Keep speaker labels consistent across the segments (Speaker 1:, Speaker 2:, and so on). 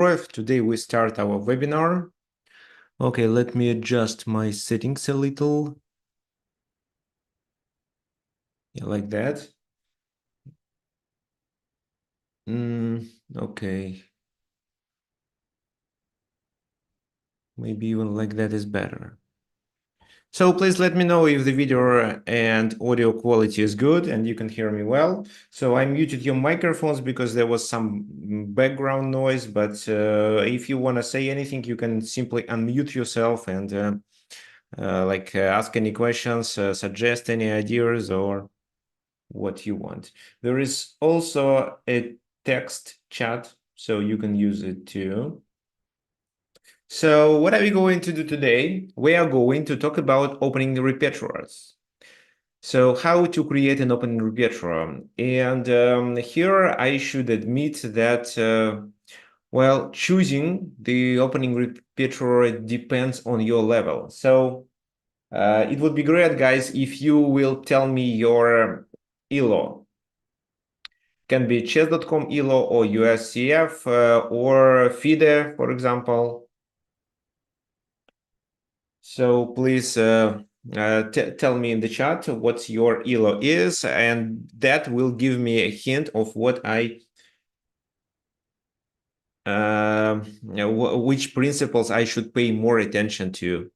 Speaker 1: Today we start our webinar. Okay, let me adjust my settings a little. Yeah, like that. Okay. Maybe even like that is better. So please let me know if the video and audio quality is good and you can hear me well. So I muted your microphones because there was some background noise, but if you want to say anything, you can simply unmute yourself and ask any questions, suggest any ideas or what you want. There is also a text chat, so you can use it too. So what are we going to do today? We are going to talk about opening repertoires. So how to create an opening repertoire. And here I should admit that, well, choosing the opening repertoire depends on your level. So it would be great, guys, if you will tell me your ELO. Can be chess.com ELO or USCF or FIDE, for example. So please tell me in the chat what your ELO is, and that will give me a hint of what which principles I should pay more attention to.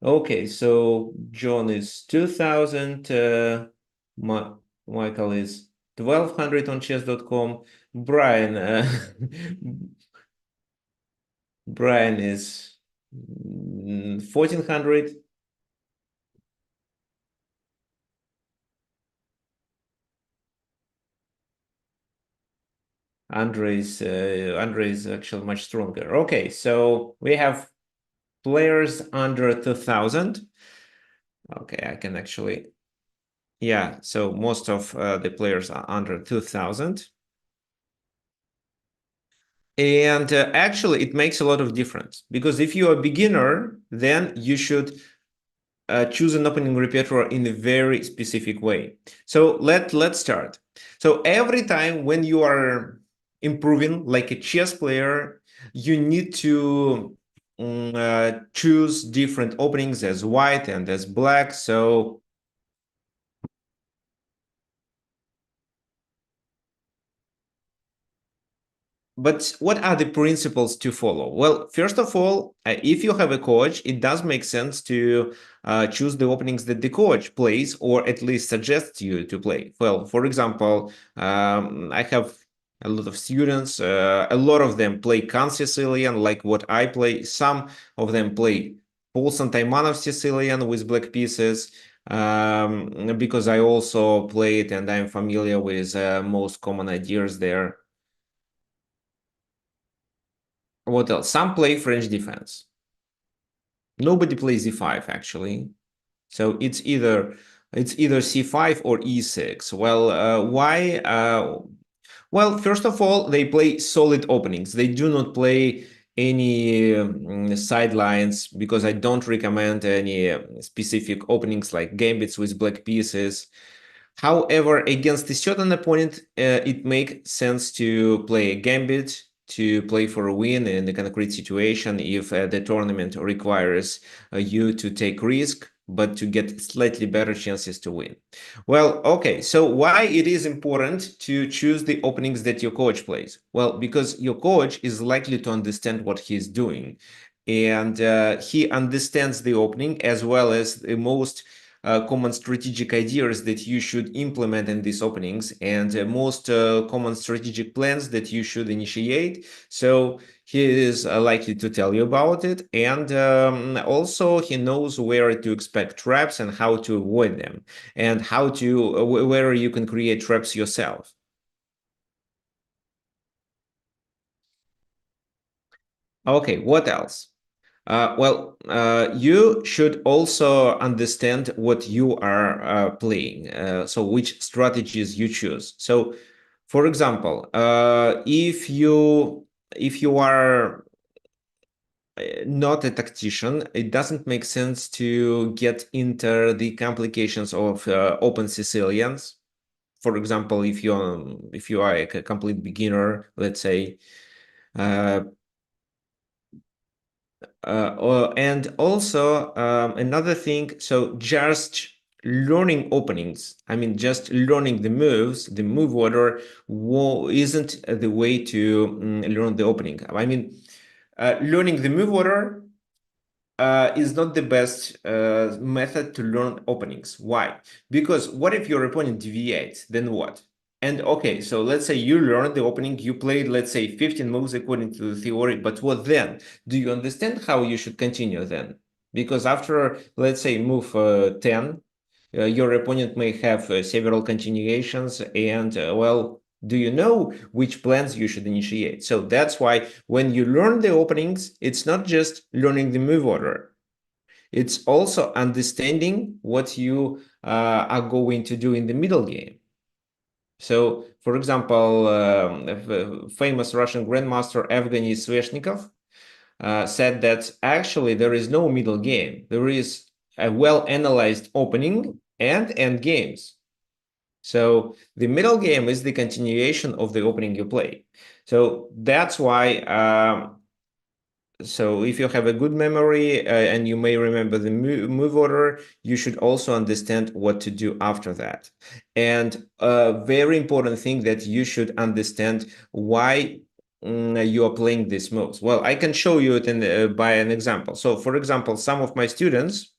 Speaker 1: Okay, so John is 2000, Michael is 1200 on chess.com. Brian, Brian is 1400. Andre is actually much stronger. Okay, so we have players under 2000. Okay, I can actually, yeah, so most of the players are under 2000. And actually, it makes a lot of difference because if you're a beginner, then you should choose an opening repertoire in a very specific way. So let's start. So every time when you are improving like a chess player, you need to choose different openings as white and as black. So but what are the principles to follow? Well, first of all, if you have a coach, it does make sense to choose the openings that the coach plays or at least suggests you to play. Well, for example, I have a lot of students. A lot of them play Khan Sicilian, like what I play. Some of them play Paulson Taimanov Sicilian with black pieces. Because I also play it and I'm familiar with most common ideas there. What else? Some play French defense. Nobody plays e5 actually. So it's either c5 or e6. Well, why? Well, first of all, they play solid openings. They do not play any sidelines because I don't recommend any specific openings like gambits with black pieces. However, against a certain opponent, it makes sense to play a gambit to play for a win in a concrete situation if the tournament requires you to take risk, but to get slightly better chances to win. Well, okay, so why it is important to choose the openings that your coach plays? Well, because your coach is likely to understand what he's doing, and he understands the opening as well as the most common strategic ideas that you should implement in these openings and most common strategic plans that you should initiate. So he is likely to tell you about it, and also he knows where to expect traps and how to avoid them, and how to where you can create traps yourself. Okay, what else? You should also understand what you are playing, so which strategies you choose. So, for example, if you are not a tactician, it doesn't make sense to get into the complications of open Sicilians. For example, if you are a complete beginner, let's say, And also another thing, so just learning openings, I mean, just learning the moves, the move order isn't the way to learn the opening. I mean, learning the move order is not the best method to learn openings. Why? Because what if your opponent deviates? Then what? And okay, so let's say you learned the opening, you played, let's say, 15 moves according to the theory, but what then? Do you understand how you should continue then? Because after, let's say, move 10, your opponent may have several continuations, and well, do you know which plans you should initiate? So that's why when you learn the openings, it's not just learning the move order. It's also understanding what you are going to do in the middle game. So, for example, famous Russian grandmaster Evgeny Sveshnikov said that actually there is no middle game. There is a well-analyzed opening and end games. So the middle game is the continuation of the opening you play. So that's why so if you have a good memory and you may remember the move order, you should also understand what to do after that. And a very important thing that you should understand why you are playing these moves. Well, I can show you it by an example. So for example, some of my students,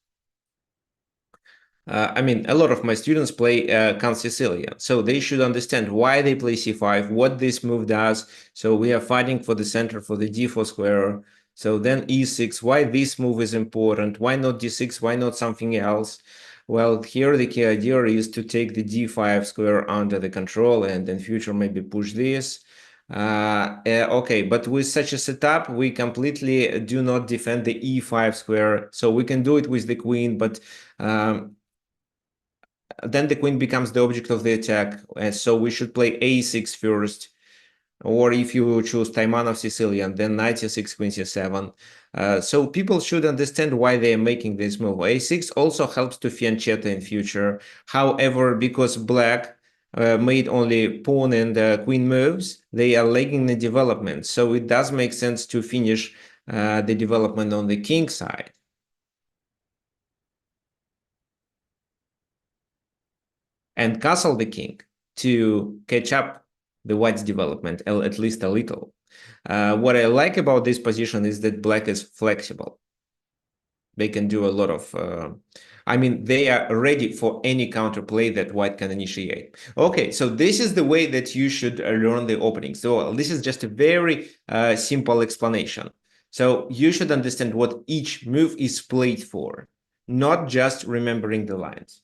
Speaker 1: I mean, a lot of my students play Count Sicilian, so they should understand why they play c5, what this move does. So we are fighting for the center for the d4 square. So then e6, why this move is important, why not d6, why not something else? Well, here the key idea is to take the d5 square under the control and in future maybe push this. Okay, but with such a setup, we completely do not defend the e5 square. So we can do it with the queen, but then the queen becomes the object of the attack. So we should play a6 first, or if you choose Taimanov Sicilian, then knight c6, queen c7. So people should understand why they are making this move. a6 also helps to fianchetto in future. However, because black made only pawn and queen moves, they are lagging the development. So it does make sense to finish the development on the king side. And castle the king to catch up the white's development, at least a little. What I like about this position is that black is flexible. They can do a lot of, I mean, they are ready for any counterplay that white can initiate. Okay, so this is the way that you should learn the opening. So this is just a very simple explanation. So you should understand what each move is played for, not just remembering the lines.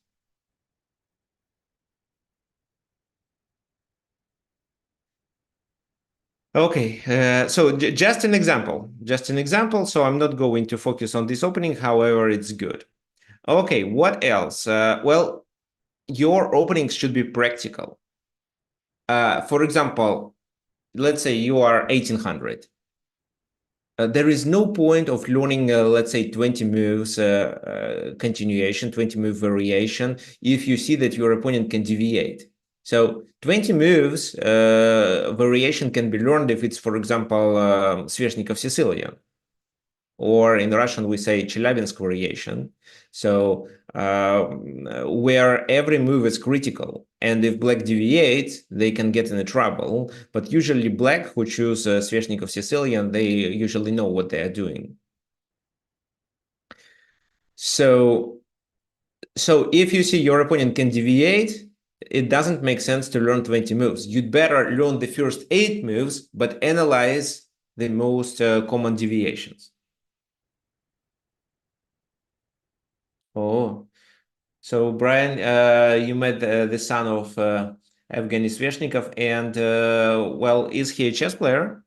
Speaker 1: Okay, so just an example. So I'm not going to focus on this opening, however, it's good. Okay, what else? Well, your openings should be practical. For example, let's say you are 1800. There is no point of learning, let's say, 20 moves continuation, 20 move variation, if you see that your opponent can deviate. So 20 moves variation can be learned if it's, for example, Sveshnikov Sicilian, or in Russian we say Chelyabinsk variation. So where every move is critical, and if black deviates, they can get into trouble. But usually black who choose Sveshnikov Sicilian, they usually know what they are doing. So if you see your opponent can deviate, it doesn't make sense to learn 20 moves. You'd better learn the first 8 moves, but analyze the most common deviations. Oh, so Brian, you met the son of Evgeny Sveshnikov, and well, is he a chess player?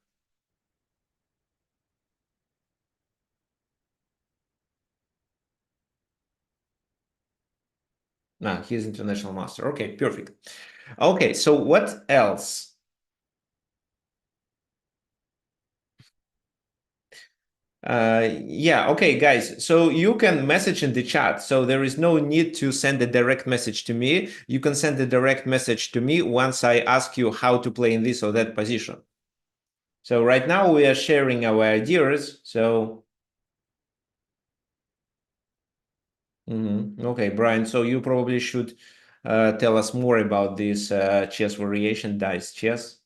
Speaker 1: No, he's international master. Okay, perfect. Okay, so what else? Yeah, okay, guys. So you can message in the chat. So there is no need to send a direct message to me. You can send a direct message to me once I ask you how to play in this or that position. So right now we are sharing our ideas. So, okay, Brian, so you probably should tell us more about this chess variation, dice chess.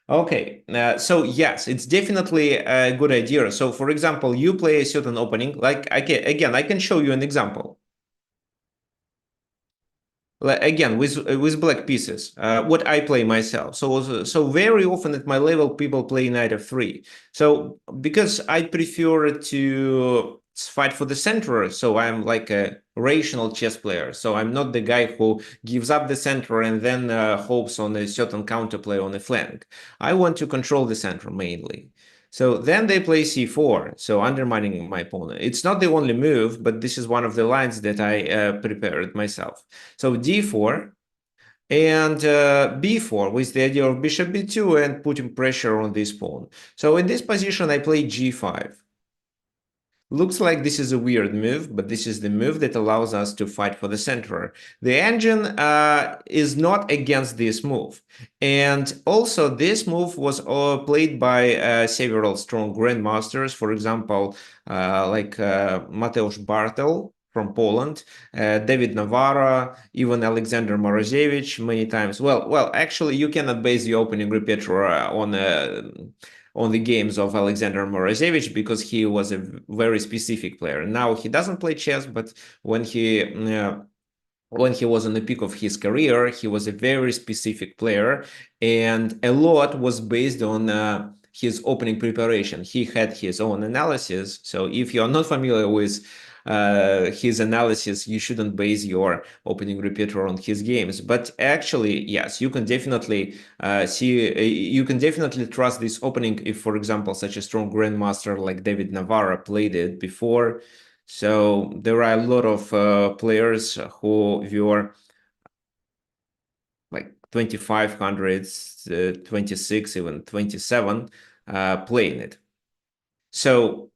Speaker 1: Okay, so yes, it's definitely a good idea. So, for example, you play a certain opening, like again, I can show you an example. Again, with black pieces, what I play myself. So very often at my level, people play knight f3. So because I prefer to fight for the center, so I'm like a rational chess player. So I'm not the guy who gives up the center and then hopes on a certain counterplay on the flank. I want to control the center mainly. So then they play c4, so undermining my opponent. It's not the only move, but this is one of the lines that I prepared myself. So d4 and b4 with the idea of bishop b2 and putting pressure on this pawn. So in this position, I play g5. Looks like this is a weird move, but this is the move that allows us to fight for the center. The engine is not against this move. And also, this move was played by several strong grandmasters, for example, like Mateusz Bartel from Poland, David Navarro, even Alexander Morozevich many times. Well, actually, you cannot base the opening repertoire on the games of Alexander Morozevich because he was a very specific player. Now he doesn't play chess, but when he was on the peak of his career, he was a very specific player, and a lot was based on his opening preparation. He had his own analysis. So if you're not familiar with his analysis, you shouldn't base your opening repertoire on his games. But actually, yes, you can definitely you can definitely trust this opening if, for example, such a strong grandmaster like David Navarro played it before. So there are a lot of players who were like 2500s, 26, even 27 playing it. So,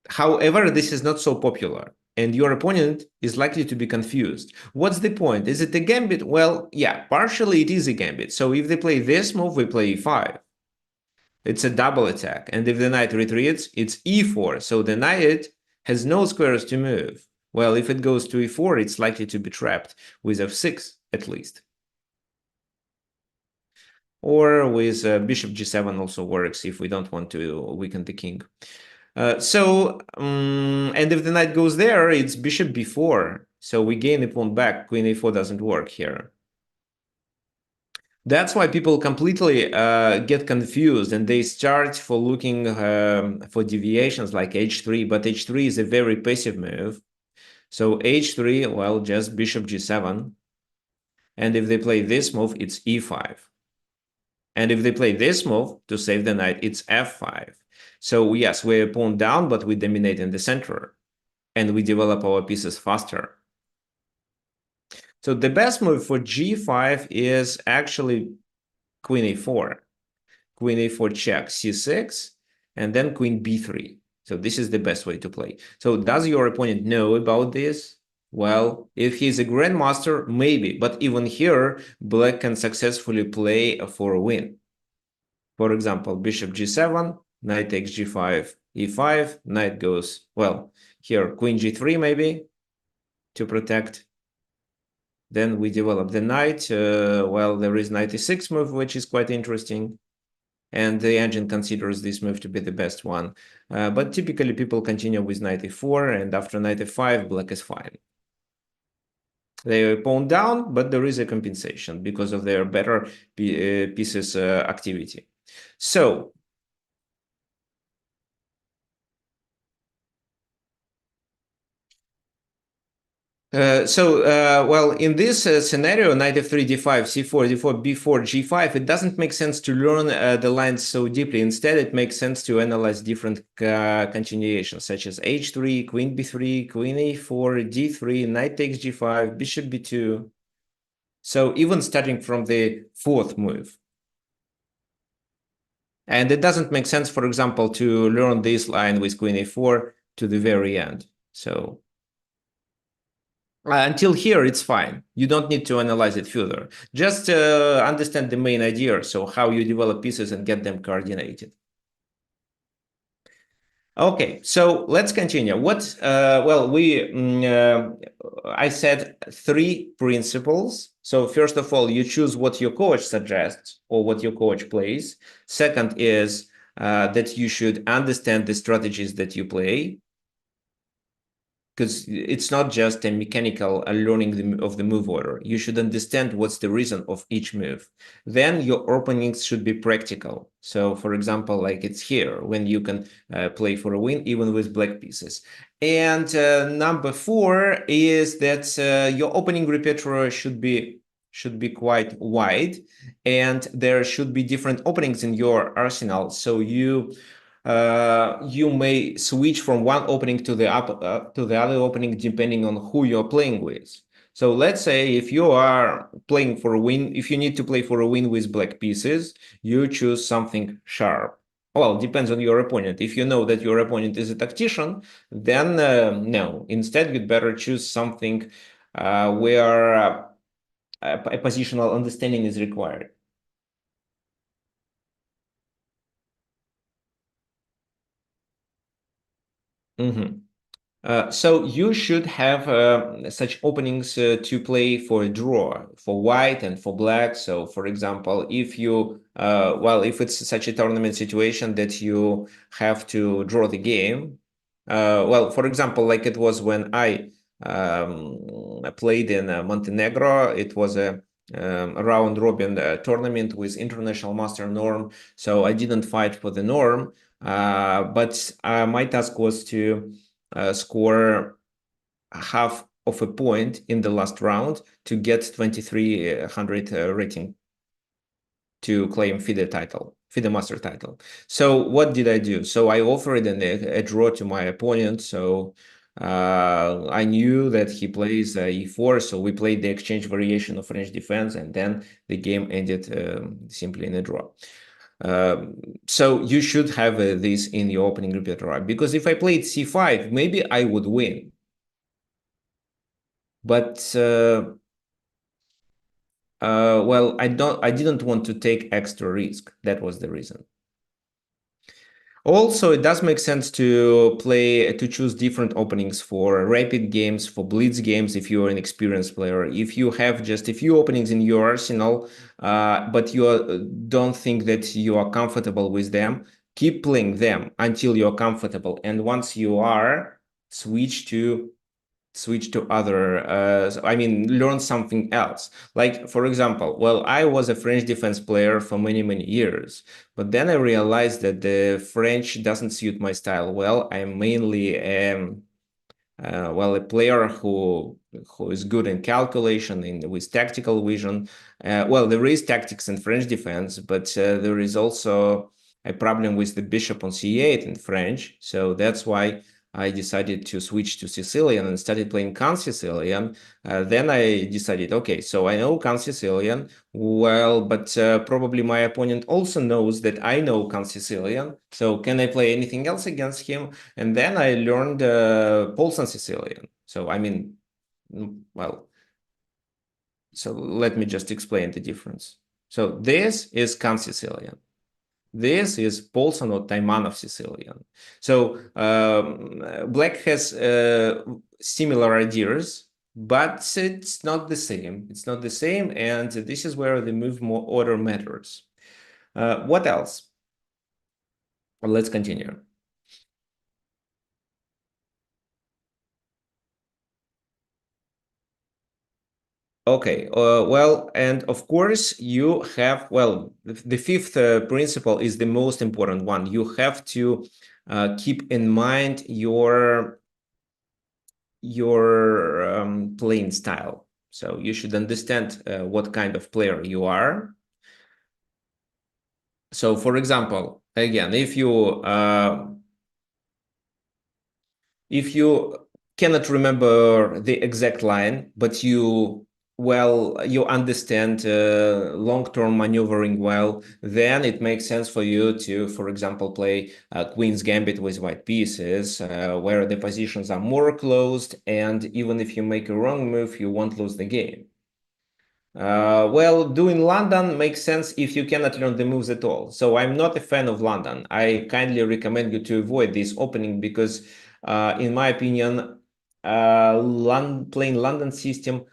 Speaker 1: however, this is not so popular. And your opponent is likely to be confused. What's the point? Is it a gambit? Well, yeah, partially it is a gambit. So if they play this move, we play e5. It's a double attack. And if the knight retreats, it's e4. So the knight has no squares to move. Well, if it goes to e4, it's likely to be trapped with f6 at least. Or with bishop g7 also works if we don't want to weaken the king. And if the knight goes there, it's bishop b4. So we gain the pawn back. Queen a4 doesn't work here. That's why people completely get confused and they start for looking for deviations like h3, but h3 is a very passive move. So h3, well, just bishop g7. And if they play this move, it's e5. And if they play this move to save the knight, it's f5. So yes, we're pawn down, but we dominate in the center. And we develop our pieces faster. So the best move for g5 is actually queen a4. Queen a4 check, c6, and then queen b3. So this is the best way to play. So does your opponent know about this? Well, if he's a grandmaster, maybe. But even here, black can successfully play for a win. For example, bishop g7, knight takes g5, e5, knight goes, well, here, queen g3 maybe, to protect. Then we develop the knight. Well, there is knight e6 move, which is quite interesting. And the engine considers this move to be the best one. But typically people continue with knight e4, and after knight e5, black is fine. They are pawn down, but there is a compensation because of their better pieces activity. So, well, in this scenario, knight f3, d5, c4, d4, b4, g5, it doesn't make sense to learn the lines so deeply. Instead, it makes sense to analyze different continuations, such as h3, queen b3, queen a4, d3, knight takes g5, bishop b2. So even starting from the fourth move. And it doesn't make sense, for example, to learn this line with queen a4 to the very end. So Until here, it's fine. You don't need to analyze it further. Just understand the main idea, so how you develop pieces and get them coordinated. Okay, so let's continue. I said three principles. So first of all, you choose what your coach suggests or what your coach plays. Second is that you should understand the strategies that you play, because it's not just a mechanical learning of the move order. You should understand what's the reason of each move. Then your openings should be practical. So, for example, like it's here when you can play for a win even with black pieces. And number four is that your opening repertoire should be quite wide, and there should be different openings in your arsenal. So you may switch from one opening to the other opening depending on who you're playing with. So let's say if you are playing for a win, if you need to play for a win with black pieces, you choose something sharp. Well, it depends on your opponent. If you know that your opponent is a tactician, then no. Instead, you'd better choose something where a positional understanding is required. Mhm. So you should have such openings to play for a draw for white and for black. So, for example, if it's such a tournament situation that you have to draw the game, for example, like it was when I played in Montenegro, it was a round robin tournament with international master norm. So I didn't fight for the norm, but my task was to score half of a point in the last round to get 2300 rating to claim FIDE master title. So what did I do? So I offered a draw to my opponent. So I knew that he plays e4, so we played the exchange variation of French defense, and then the game ended simply in a draw. So you should have this in your opening repertoire, because if I played c5, maybe I would win. But I didn't want to take extra risk. That was the reason. Also, it does make sense to choose different openings for rapid games, for blitz games if you're an experienced player. If you have just a few openings in your arsenal, but you don't think that you are comfortable with them, keep playing them until you're comfortable. And once you are, switch to other learn something else. Like, for example, I was a French defense player for many years, but then I realized that the French doesn't suit my style well. I'm mainly a player who is good in calculation with tactical vision. There is tactics in French defense, but there is also a problem with the bishop on c8 in French. So that's why I decided to switch to Sicilian and started playing Can Sicilian. Then I decided, okay, so I know Can Sicilian well, but probably my opponent also knows that I know Can Sicilian. So can I play anything else against him? And then I learned Polson Sicilian. So well, so let me just explain the difference. So this is Can Sicilian. This is Polson or Taimanov Sicilian. So Black has similar ideas, but it's not the same. It's not the same, and this is where the move order matters. What else? Well, let's continue. Okay, and of course you have, the fifth principle is the most important one. You have to keep in mind your playing style. So you should understand what kind of player you are. So, for example, again, if you cannot remember the exact line, but you well, you understand long-term maneuvering well, then it makes sense for you to, for example, play Queen's Gambit with white pieces, where the positions are more closed, and even if you make a wrong move, you won't lose the game. Well, doing London makes sense if you cannot learn the moves at all. So I'm not a fan of London. I kindly recommend you to avoid this opening because, in my opinion, playing London system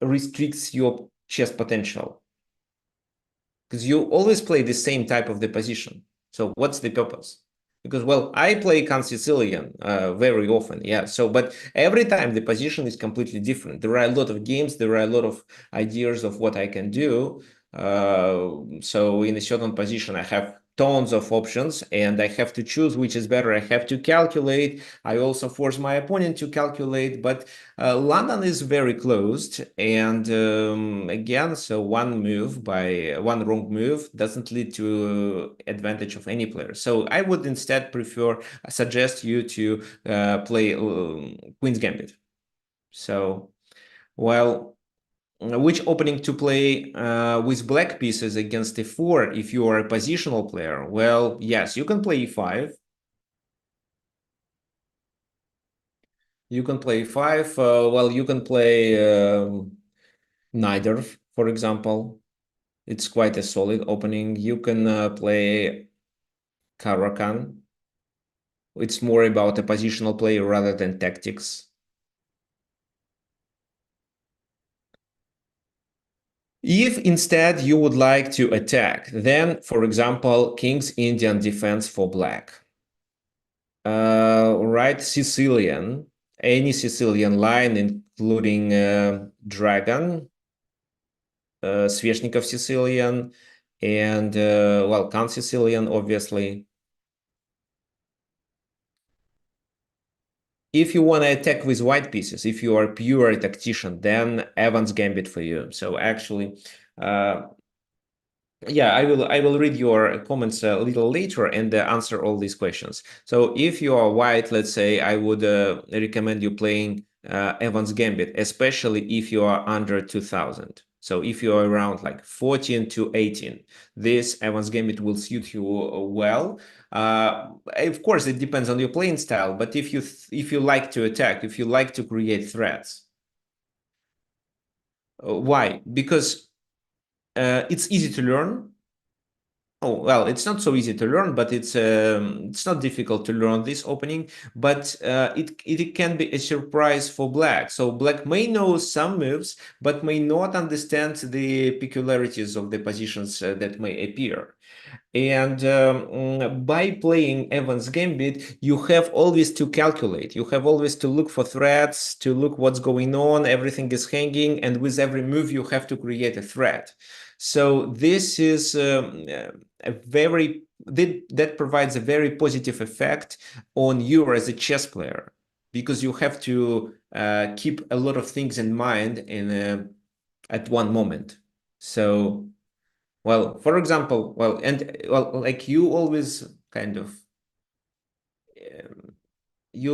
Speaker 1: restricts your chess potential because you always play the same type of the position. So what's the purpose? Because, well, I play Can Sicilian very often, yeah. So, but every time the position is completely different. There are a lot of games, there are a lot of ideas of what I can do. So in a certain position, I have tons of options and I have to choose which is better. I have to calculate. I also force my opponent to calculate, but London is very closed, and again, so one wrong move doesn't lead to advantage of any player. So I would instead suggest you to play Queen's Gambit. So, well, which opening to play with black pieces against e4 if you are a positional player? Well, yes, you can play e5. You can play e5. Well, you can play neither, for example. It's quite a solid opening. You can play Caro-Kann. It's more about a positional play rather than tactics. If instead you would like to attack, then, for example, King's Indian defense for black. Right, Sicilian, any Sicilian line, including Dragon, Sveshnikov Sicilian, and, well, Khan Sicilian, obviously. If you want to attack with white pieces, if you are pure tactician, then Evans Gambit for you. So actually, uh, yeah, I will read your comments a little later and answer all these questions. So if you are white, let's say, I would recommend you playing Evans Gambit, especially if you are under 2000. So if you are around like 14 to 18, this Evans Gambit will suit you well. Of course, it depends on your playing style, but if you like to attack, if you like to create threats, why? Because it's easy to learn. Oh, well, it's not so easy to learn, but it's not difficult to learn this opening, but it can be a surprise for black. So black may know some moves, but may not understand the peculiarities of the positions that may appear. And by playing Evans Gambit, you have always to calculate. You have always to look for threats, to look what's going on. Everything is hanging, and with every move, you have to create a threat. So this is that provides a very positive effect on you as a chess player because you have to keep a lot of things in mind at one moment. So, well, for example, like you always kind of you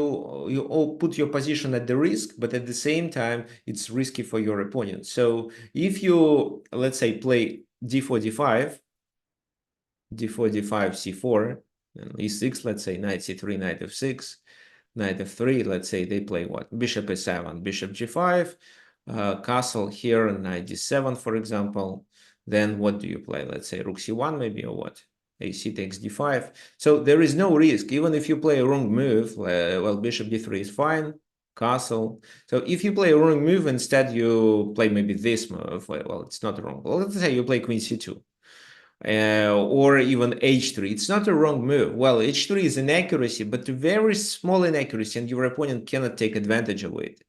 Speaker 1: all put your position at the risk, but at the same time, it's risky for your opponent. So if you, let's say, play d4, d5, d4, d5, c4, and e6, let's say, knight c3, knight f6, knight f3, let's say they play what? Bishop e7, bishop g5, castle here, knight d7, for example. Then what do you play? Let's say rook c1 maybe, or what? AC takes d5. So there is no risk. Even if you play a wrong move, well, bishop d3 is fine, castle. So if you play a wrong move, instead you play maybe this move. Well, it's not wrong. Well, let's say you play queen c2. Or even h3. It's not a wrong move. Well, h3 is inaccuracy, but a very small inaccuracy, and your opponent cannot take advantage of it.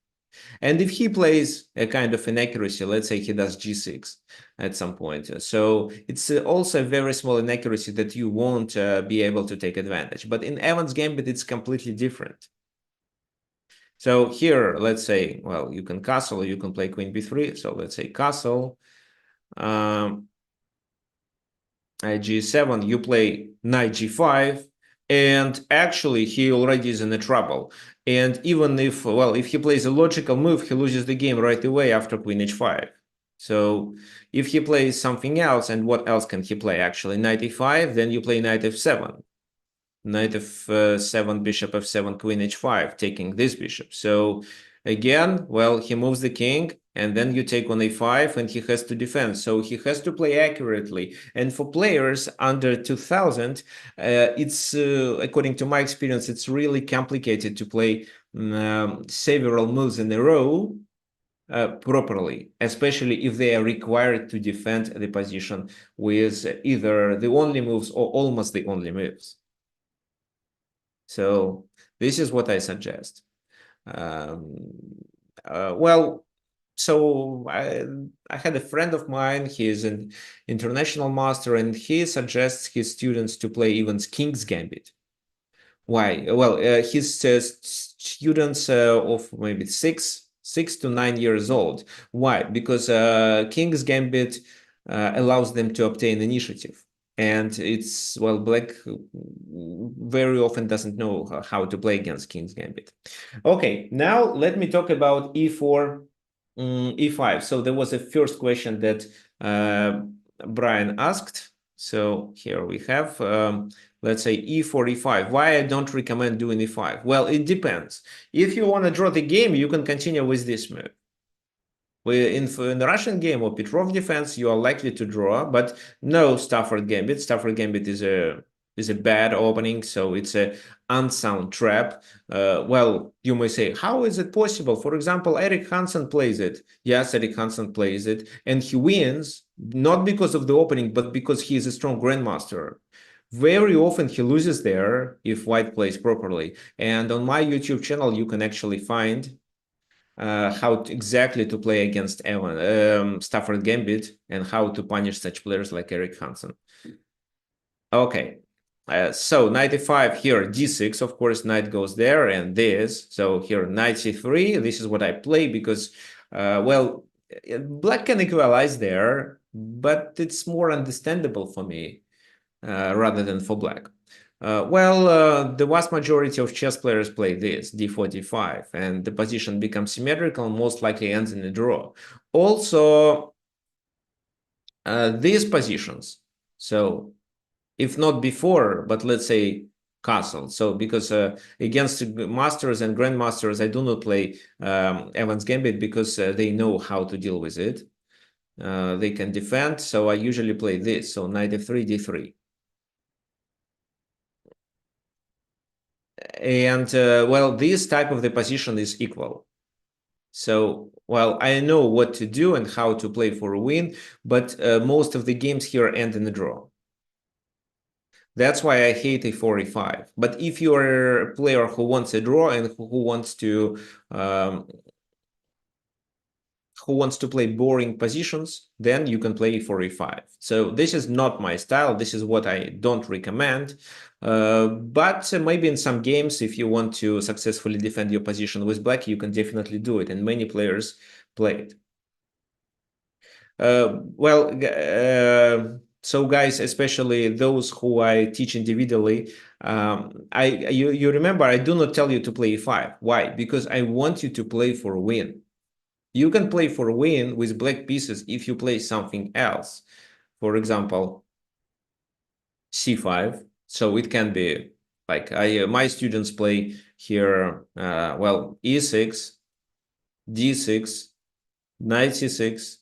Speaker 1: And if he plays a kind of inaccuracy, let's say he does g6 at some point, so it's also a very small inaccuracy that you won't be able to take advantage. But in Evans Gambit, it's completely different. So here, let's say, well, you can castle, or you can play queen b3. So let's say castle. G7, you play knight g5, And actually, he already is in a trouble. And even if, well, if he plays a logical move, he loses the game right away after queen h5. So if he plays something else, and what else can he play actually? Knight e5, then you play knight f7. Knight f7, bishop f7, queen h5, taking this bishop. So again, well, he moves the king, and then you take on a5, and he has to defend. So he has to play accurately. And for players under 2000, it's, according to my experience, it's really complicated to play several moves in a row properly, especially if they are required to defend the position with either the only moves or almost the only moves. So this is what I suggest. Um, well, so I had a friend of mine, he is an international master, and he suggests his students to play even King's Gambit. Why? Well, his students of maybe 6 to 9 years old. Why? Because King's Gambit allows them to obtain initiative. And it's, well, black very often doesn't know how to play against King's Gambit. Okay, now let me talk about e4, e5. So there was a first question that Brian asked. So here we have, let's say e4, e5. Why I don't recommend doing e5? Well, it depends. If you want to draw the game, you can continue with this move. In the Russian game or Petrov defense, you are likely to draw, but no Stafford Gambit. Stafford Gambit is a bad opening, so it's a unsound trap. Well, you may say, how is it possible? For example, Eric Hansen plays it. Yes, Eric Hansen plays it, and he wins not because of the opening, but because he is a strong grandmaster. Very often he loses there if white plays properly. And on my YouTube channel, you can actually find how exactly to play against Stafford Gambit and how to punish such players like Eric Hansen. Okay, so knight e5 here, d6, of course, knight goes there and this. So here, knight c3, this is what I play because, well, black can equalize there, but it's more understandable for me rather than for black. The vast majority of chess players play this, d4, d5, and the position becomes symmetrical and most likely ends in a draw. Also, these positions, so if not before, but let's say castle. So because against masters and grandmasters, I do not play Evans Gambit because they know how to deal with it. They can defend, so I usually play this, so knight f3, d3. And well, this type of the position is equal. So, well, I know what to do and how to play for a win, but most of the games here end in a draw. That's why I hate a4, e5. But if you're a player who wants a draw and who wants to play boring positions, then you can play e4, e5. So this is not my style. This is what I don't recommend. But maybe in some games, if you want to successfully defend your position with black, you can definitely do it. And many players play it. So guys, especially those who I teach individually, you remember I do not tell you to play e5. Why? Because I want you to play for a win. You can play for a win with black pieces if you play something else. For example, c5. So it can be like my students play here, well, e6, d6, knight c6.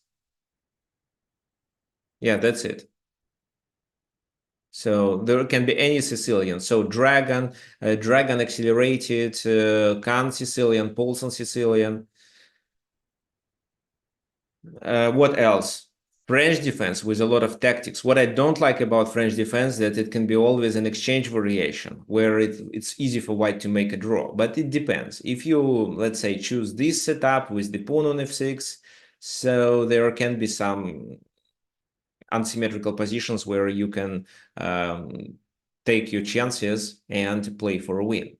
Speaker 1: Yeah, that's it. So there can be any Sicilian. So dragon accelerated, Khan Sicilian, Paulson Sicilian. What else? French defense with a lot of tactics. What I don't like about French defense that it can be always an exchange variation where it's easy for white to make a draw, but it depends. If you, let's say, choose this setup with the pawn on f6, so there can be some unsymmetrical positions where you can take your chances and play for a win.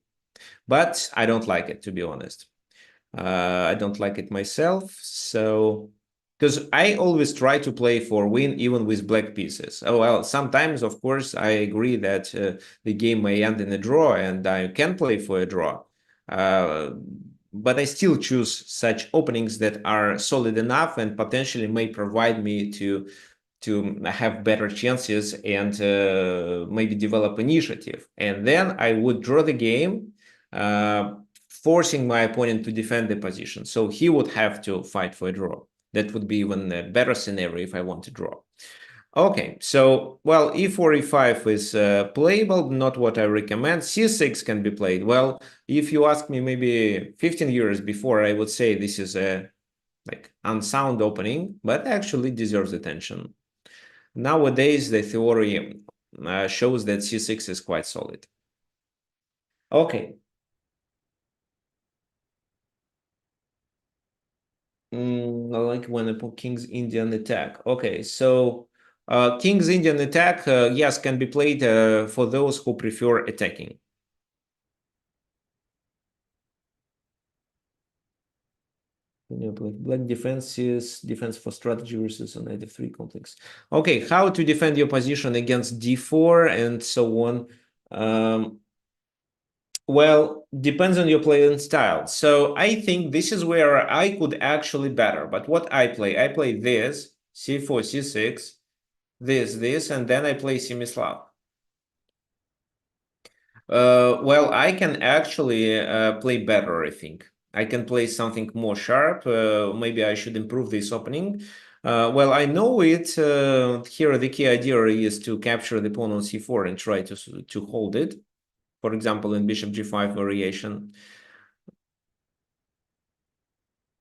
Speaker 1: But I don't like it, to be honest. I don't like it myself. So because I always try to play for win even with black pieces. Oh, well, sometimes, of course, I agree that the game may end in a draw and I can play for a draw. But I still choose such openings that are solid enough and potentially may provide me to have better chances and maybe develop initiative. And then I would draw the game, forcing my opponent to defend the position. So he would have to fight for a draw. That would be even a better scenario if I want to draw. Okay, so, well, e4, e5 is playable, not what I recommend. c6 can be played. Well, if you ask me maybe 15 years before, I would say this is a like unsound opening, but actually deserves attention. Nowadays, the theory shows that c6 is quite solid. Okay. I like when I put King's Indian attack. Okay, so King's Indian attack, yes, can be played for those who prefer attacking. Black defense for strategy versus a knight f3 complex. Okay, how to defend your position against d4 and so on. Well, depends on your playing style. So I think this is where I could actually better. But what I play this, c4, c6, this, and then I play Semislav. Well, I can actually play better, I think. I can play something more sharp. Maybe I should improve this opening. Well, I know it. Here, the key idea is to capture the pawn on c4 and try to hold it. For example, in bishop g5 variation.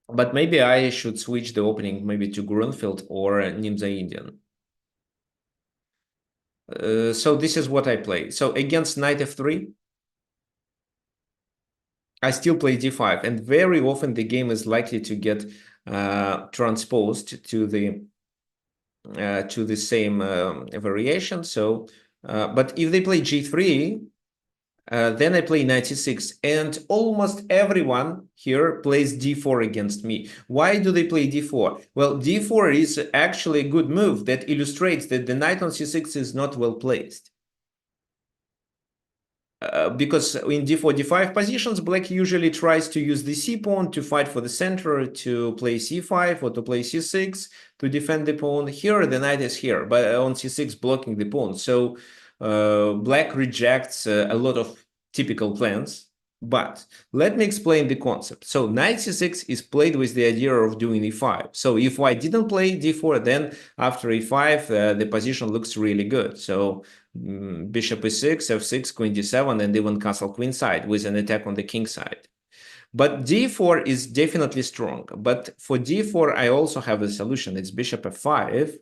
Speaker 1: But maybe I should switch the opening maybe to Grunfeld or Nimza Indian. So this is what I play. So against knight f3, I still play d5, and very often the game is likely to get transposed to the same variation. So, but if they play g3, then I play knight c6, and almost everyone here plays d4 against me. Why do they play d4? Well, d4 is actually a good move that illustrates that the knight on c6 is not well placed. Because in d4, d5 positions, black usually tries to use the c pawn to fight for the center, to play c5 or to play c6 to defend the pawn. Here, the knight is here, but on c6 blocking the pawn. So black rejects a lot of typical plans. But let me explain the concept. So knight c6 is played with the idea of doing e5. So if white didn't play d4, then after e5, the position looks really good. So bishop e6, f6, queen d7, and even castle queen side with an attack on the king side. But d4 is definitely strong. But for d4, I also have a solution. It's bishop f5.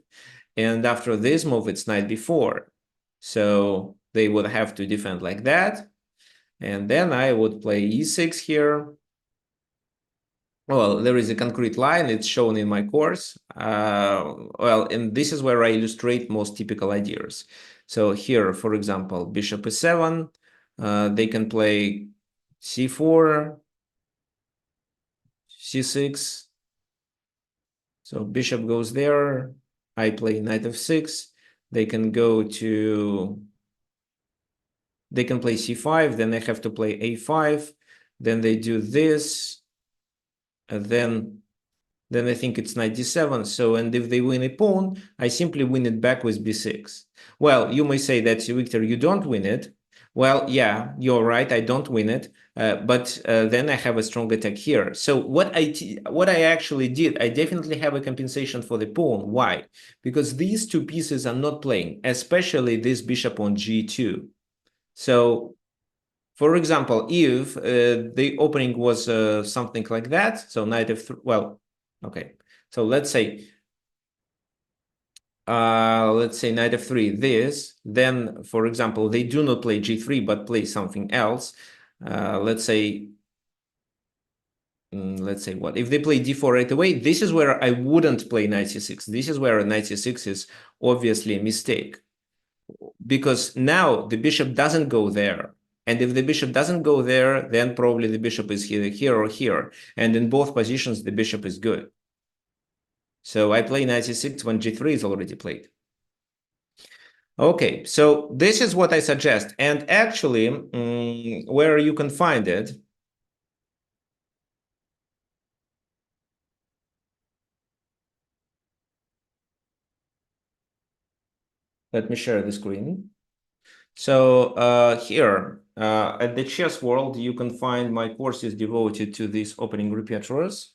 Speaker 1: And after this move, it's knight b4. So they would have to defend like that. And then I would play e6 here. Well, there is a concrete line. It's shown in my course. Well, and this is where I illustrate most typical ideas. So here, for example, bishop e7. They can play c4, c6. So bishop goes there. I play knight f6. They can go to... They can play c5. Then I have to play a5. Then they do this. And then I think it's knight d7. So, and if they win a pawn, I simply win it back with b6. Well, you may say that, Victor, you don't win it. Well, yeah, you're right, I don't win it. But then I have a strong attack here. So what I actually did, I definitely have a compensation for the pawn. Why? Because these two pieces are not playing, especially this bishop on g2. So, for example, if the opening was something like that, so knight f3, well, okay. So let's say knight f3 this, then, for example, they do not play g3, but play something else. Let's say what? If they play d4 right away, this is where I wouldn't play knight c6. This is where knight c6 is obviously a mistake. Because now the bishop doesn't go there. And if the bishop doesn't go there, then probably the bishop is either here or here. And in both positions, the bishop is good. So I play knight e6 when g3 is already played. Okay, so this is what I suggest. And actually, where you can find it, let me share the screen. So here at the Chess World, you can find my courses devoted to these opening repertoires.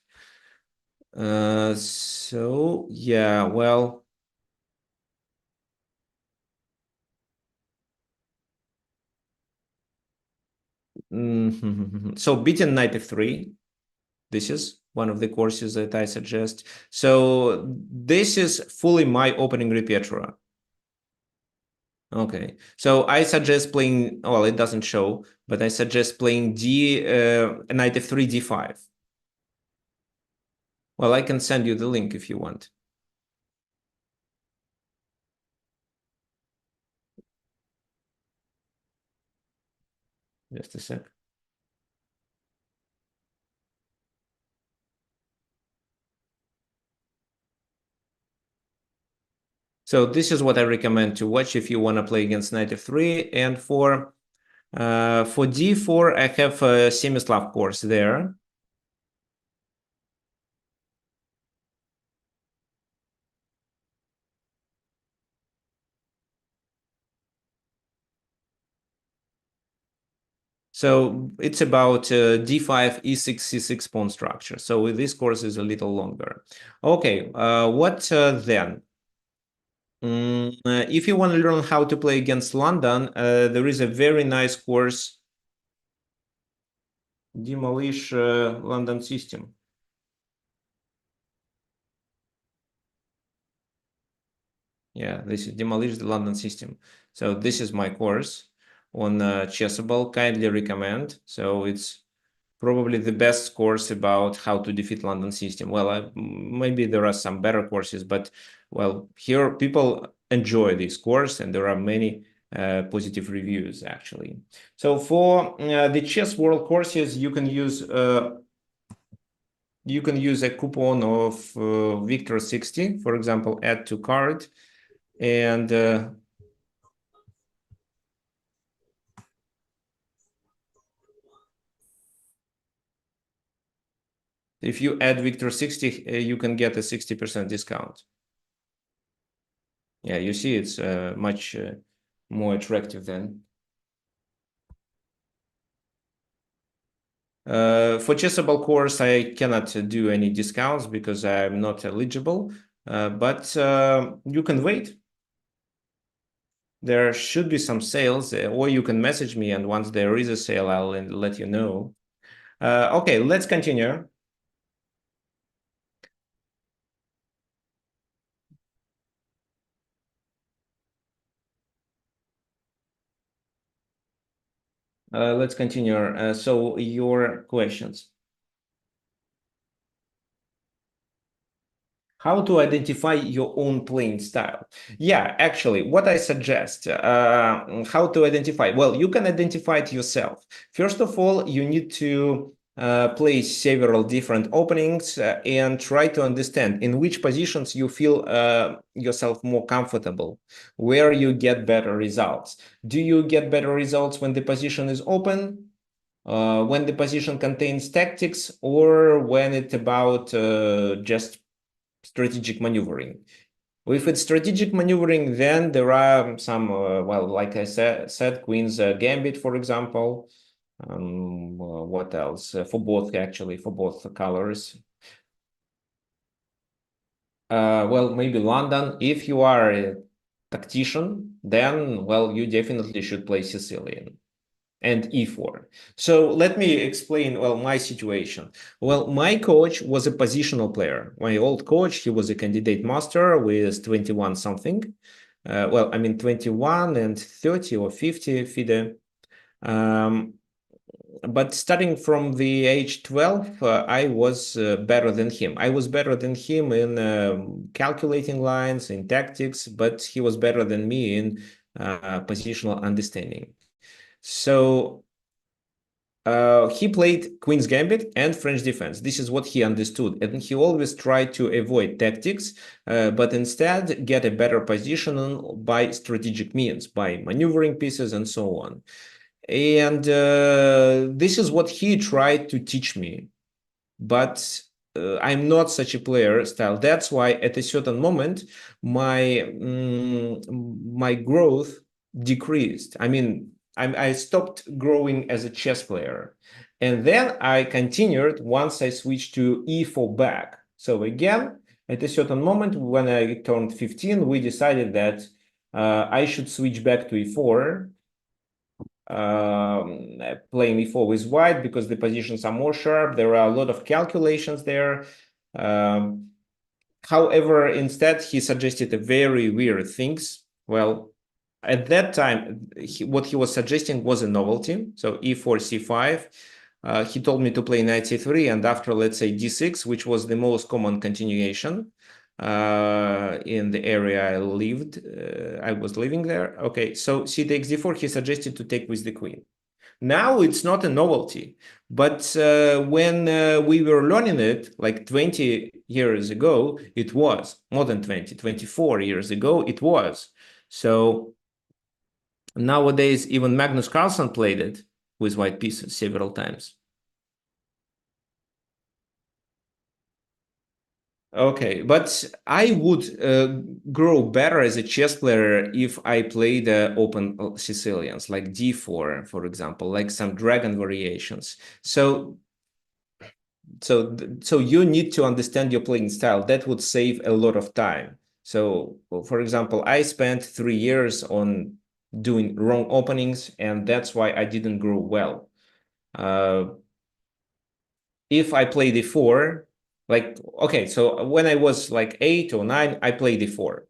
Speaker 1: So yeah, well, so beaten knight f3. This is one of the courses that I suggest. So this is fully my opening repertoire. Okay, so I suggest playing, well, it doesn't show, but I suggest playing knight f3, d5. Well, I can send you the link if you want. Just a sec. So this is what I recommend to watch if you want to play against knight f3. And for d4, I have a Semislav course there. So it's about d5, e6, c6 pawn structure. So this course is a little longer. Okay, what then? If you want to learn how to play against London, there is a very nice course, Demolish London System. Yeah, this is Demolish the London System. So this is my course on Chessable. Kindly recommend. So it's probably the best course about how to defeat London System. Well, maybe there are some better courses, but well, here people enjoy this course, and there are many positive reviews actually. So for the Chess World courses, you can use a coupon of Victor 60, for example, add to cart, and if you add Victor 60, you can get a 60% discount. Yeah, you see, it's much more attractive than. For Chessable course, I cannot do any discounts because I'm not eligible, but you can wait. There should be some sales, or you can message me, and once there is a sale, I'll let you know. Okay, let's continue. Let's continue. So your questions. How to identify your own playing style? Yeah, actually, what I suggest, how to identify? Well, you can identify it yourself. First of all, you need to play several different openings and try to understand in which positions you feel yourself more comfortable, where you get better results. Do you get better results when the position is open? When the position contains tactics, or when it's about just strategic maneuvering. If it's strategic maneuvering, then there are some, well, like I said Queen's Gambit, for example. What else? For both, actually, for both colors. Well, maybe London. If you are a tactician, then, well, you definitely should play Sicilian and e4. So let me explain, well, my situation. Well, my coach was a positional player. My old coach, he was a candidate master with 21 something. Well, I mean 21 and 30 or 50 FIDE. But starting from the age 12, I was better than him. I was better than him in calculating lines, in tactics, but he was better than me in positional understanding. So he played Queen's Gambit and French defense. This is what he understood. And he always tried to avoid tactics, but instead get a better position by strategic means, by maneuvering pieces and so on. And this is what he tried to teach me. But I'm not such a player style. That's why at a certain moment, my growth decreased. I mean, I stopped growing as a chess player. And then I continued once I switched to e4 back. So again, at a certain moment, when I turned 15, we decided that I should switch back to e4, playing e4 with white because the positions are more sharp. There are a lot of calculations there. However, instead, he suggested a very weird things. Well, at that time, what he was suggesting was a novelty. So e4, c5. He told me to play knight c3, and after, let's say, d6, which was the most common continuation in the area I lived. I was living there. Okay, so c takes d4. He suggested to take with the queen. Now it's not a novelty, but when we were learning it, like 20 years ago, it was more than 20, 24 years ago, it was. So nowadays, even Magnus Carlsen played it with white pieces several times. Okay, but I would grow better as a chess player if I played open Sicilians, like d4, for example, like some dragon variations. So you need to understand your playing style. That would save a lot of time. So, for example, I spent 3 years on doing wrong openings, and that's why I didn't grow well. If I play d4, like, okay, so when I was like 8 or 9, I played d4.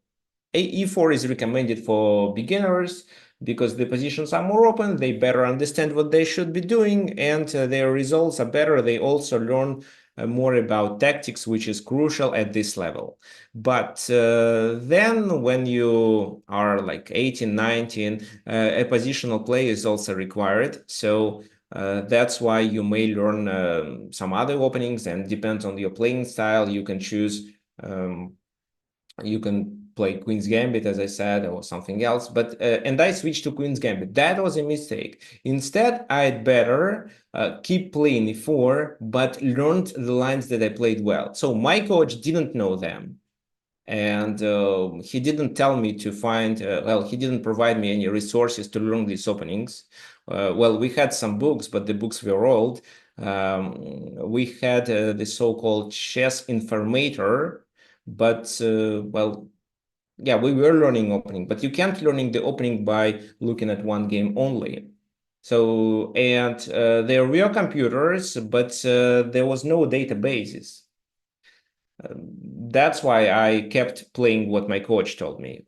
Speaker 1: E4 is recommended for beginners because the positions are more open, they better understand what they should be doing, and their results are better. They also learn more about tactics, which is crucial at this level. But then when you are like 18, 19, a positional play is also required. So that's why you may learn some other openings, and depends on your playing style, you can choose you can play Queen's Gambit, as I said, or something else. But and I switched to Queen's Gambit. That was a mistake. Instead, I'd better keep playing e4, but learned the lines that I played well. So my coach didn't know them, and he didn't tell me to find. Well, he didn't provide me any resources to learn these openings. Well, we had some books, but the books were old. We had the so-called chess informator, but well, yeah, we were learning opening, but you can't learning the opening by looking at one game only. So, and there were computers, but there was no databases. That's why I kept playing what my coach told me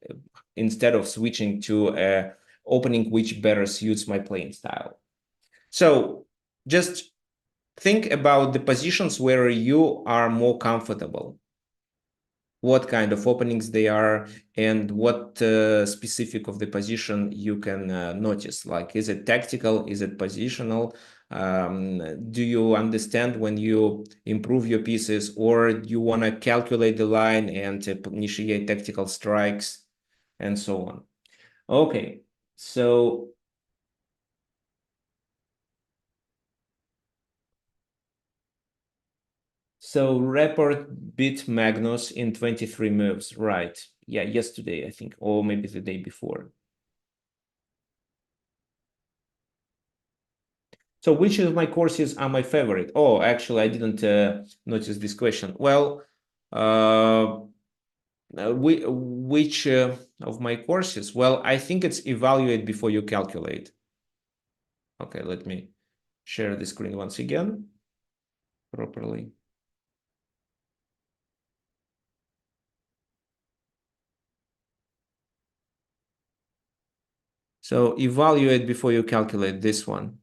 Speaker 1: instead of switching to a opening which better suits my playing style. So just think about the positions where you are more comfortable, what kind of openings they are, and what specific of the position you can notice. Like, is it tactical? Is it positional? Do you understand when you improve your pieces, or do you want to calculate the line and initiate tactical strikes and so on? Okay, so Report beat Magnus in 23 moves, right? Yeah, yesterday, I think, or maybe the day before. So which of my courses are my favorite? Oh, actually, I didn't notice this question. Well, which of my courses? Well, I think it's evaluate before you calculate. Okay, let me share the screen once again properly. So evaluate before you calculate, this one.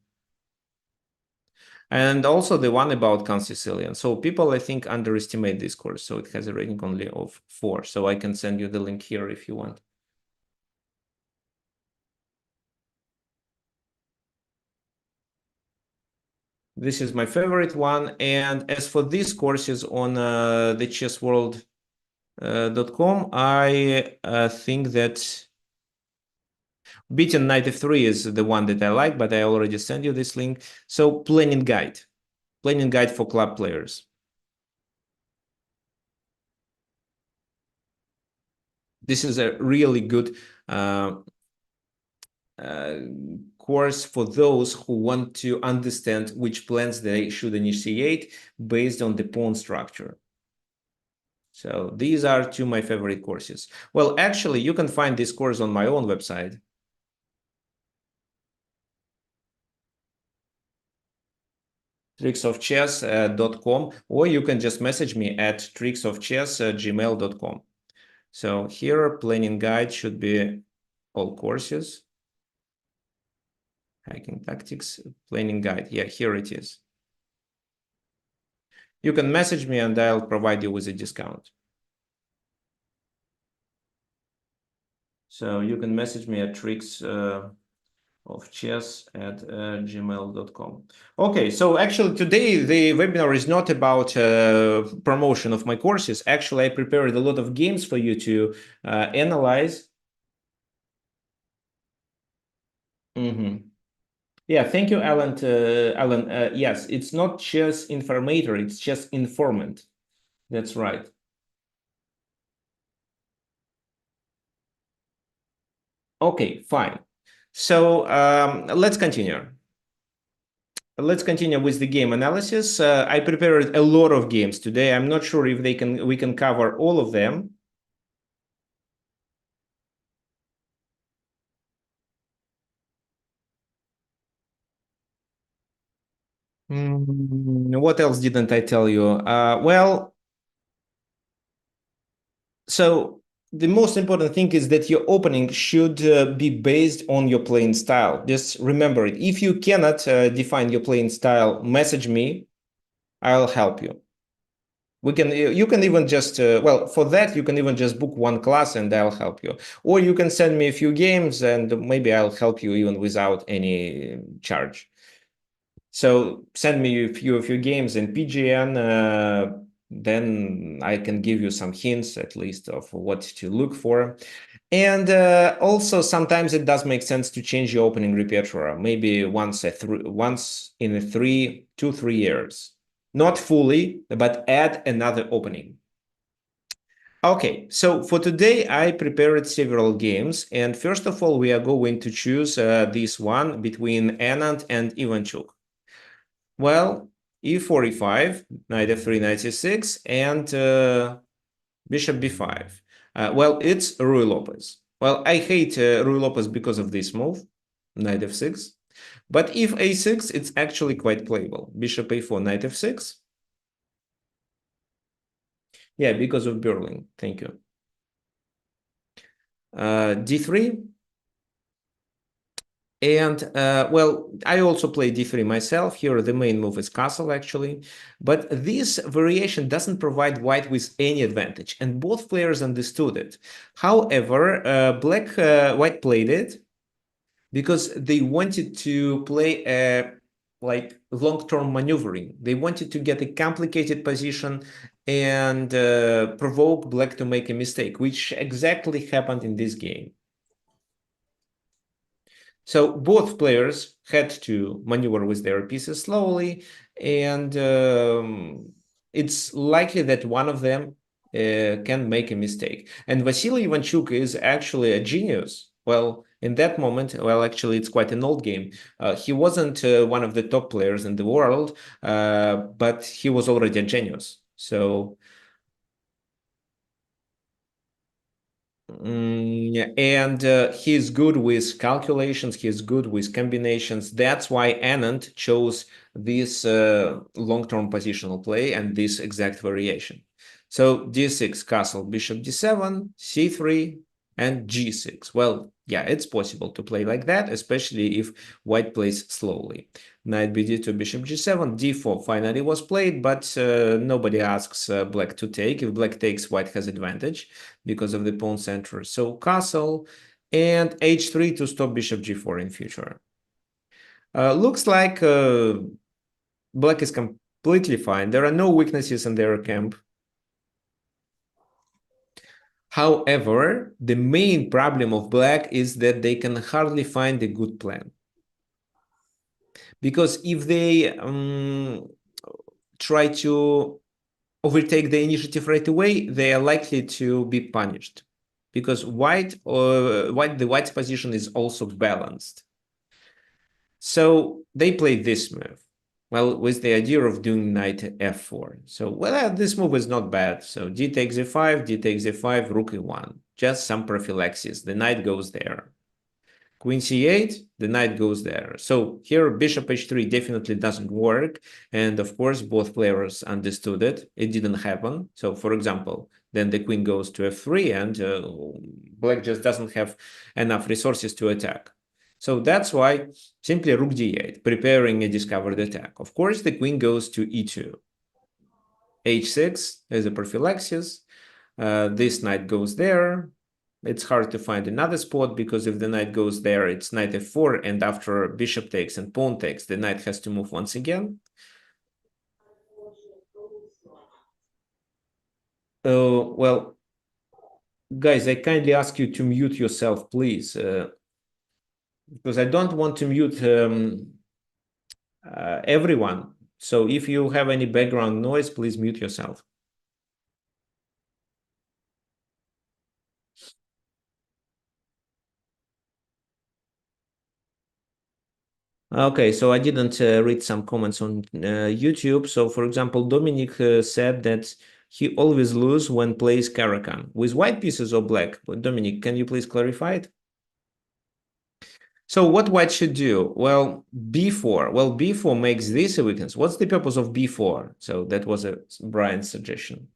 Speaker 1: And also the one about Sicilian. So people, I think, underestimate this course. So it has a rating only of 4. So I can send you the link here if you want. This is my favorite one. And as for these courses on TheChessWorld.com, I think that beating knight f3 is the one that I like, but I already sent you this link. So planning guide for club players. This is a really good course for those who want to understand which plans they should initiate based on the pawn structure. So these are two of my favorite courses. Well, actually, you can find this course on my own website. tricksofchess.com, or you can just message me at tricksofchess@gmail.com. So here, planning guide should be all courses. Hacking tactics, planning guide. Yeah, here it is. You can message me and I'll provide you with a discount. So you can message me at tricksofchess@gmail.com. Okay, so actually today the webinar is not about promotion of my courses. Actually, I prepared a lot of games for you to analyze. Yeah, thank you, Alan. Alan, yes, it's not chess informator, it's chess informant. That's right. Okay, fine. So let's continue. Let's continue with the game analysis. I prepared a lot of games today. I'm not sure if we can cover all of them. What else didn't I tell you? Well, so the most important thing is that your opening should be based on your playing style. Just remember it. If you cannot define your playing style, message me. I'll help you. You can even just well, for that you can even just book one class and I'll help you, or you can send me a few games and maybe I'll help you even without any charge. So send me a few games in PGN, then I can give you some hints at least of what to look for. And also sometimes it does make sense to change your opening repertoire, maybe once in 2-3 years. Not fully, but add another opening. Okay, so for today, I prepared several games. And first of all, we are going to choose this one between Anand and Ivanchuk. Well, e4, e5, knight f3, knight c6, and bishop b5. Well, it's Ruy Lopez. Well, I hate Ruy Lopez because of this move, knight f6. But if a6, it's actually quite playable. Bishop a4, knight f6. Yeah, because of Berlin. Thank you. D3. And well, I also play d3 myself. Here, the main move is castle, actually. But this variation doesn't provide white with any advantage, and both players understood it. However, white played it because they wanted to play a like long-term maneuvering. They wanted to get a complicated position and provoke black to make a mistake, which exactly happened in this game. So both players had to maneuver with their pieces slowly, and it's likely that one of them can make a mistake. And Vasily Ivanchuk is actually a genius. Well, in that moment, well, actually, it's quite an old game. He wasn't one of the top players in the world, but he was already a genius. So and he's good with calculations, he's good with combinations. That's why Anand chose this long-term positional play and this exact variation. So d6, castle, bishop d7, c3, and g6. Well, yeah, it's possible to play like that, especially if white plays slowly. Knight bd2, bishop g7, d4 finally was played, but nobody asks black to take. If black takes, white has advantage because of the pawn center. So castle and h3 to stop bishop g4 in future. Looks like Black is completely fine. There are no weaknesses in their camp. However, the main problem of black is that they can hardly find a good plan. Because if they try to overtake the initiative right away, they are likely to be punished. Because the white's position is also balanced. So they played this move. Well, with the idea of doing knight f4. So, well, this move is not bad. So d takes e5, d takes e5, rook e1. Just some prophylaxis. The knight goes there. Queen c8, the knight goes there. So here bishop h3 definitely doesn't work. And of course, both players understood it. It didn't happen. So for example, then the queen goes to f3 and black just doesn't have enough resources to attack. So that's why simply rook d8, preparing a discovered attack. Of course, the queen goes to e2. h6 as a prophylaxis. This knight goes there. It's hard to find another spot because if the knight goes there, it's knight f4, and after bishop takes and pawn takes, the knight has to move once again. Well, guys, I kindly ask you to mute yourself, please, because I don't want to mute everyone. So if you have any background noise, please mute yourself. Okay, so I didn't read some comments on YouTube. So, for example, Dominic said that he always lose when plays Caracan with white pieces or black. Dominic, can you please clarify it? So what white should do? Well, b4. Well, b4 makes this a weakness. What's the purpose of b4? So that was a Brian's suggestion.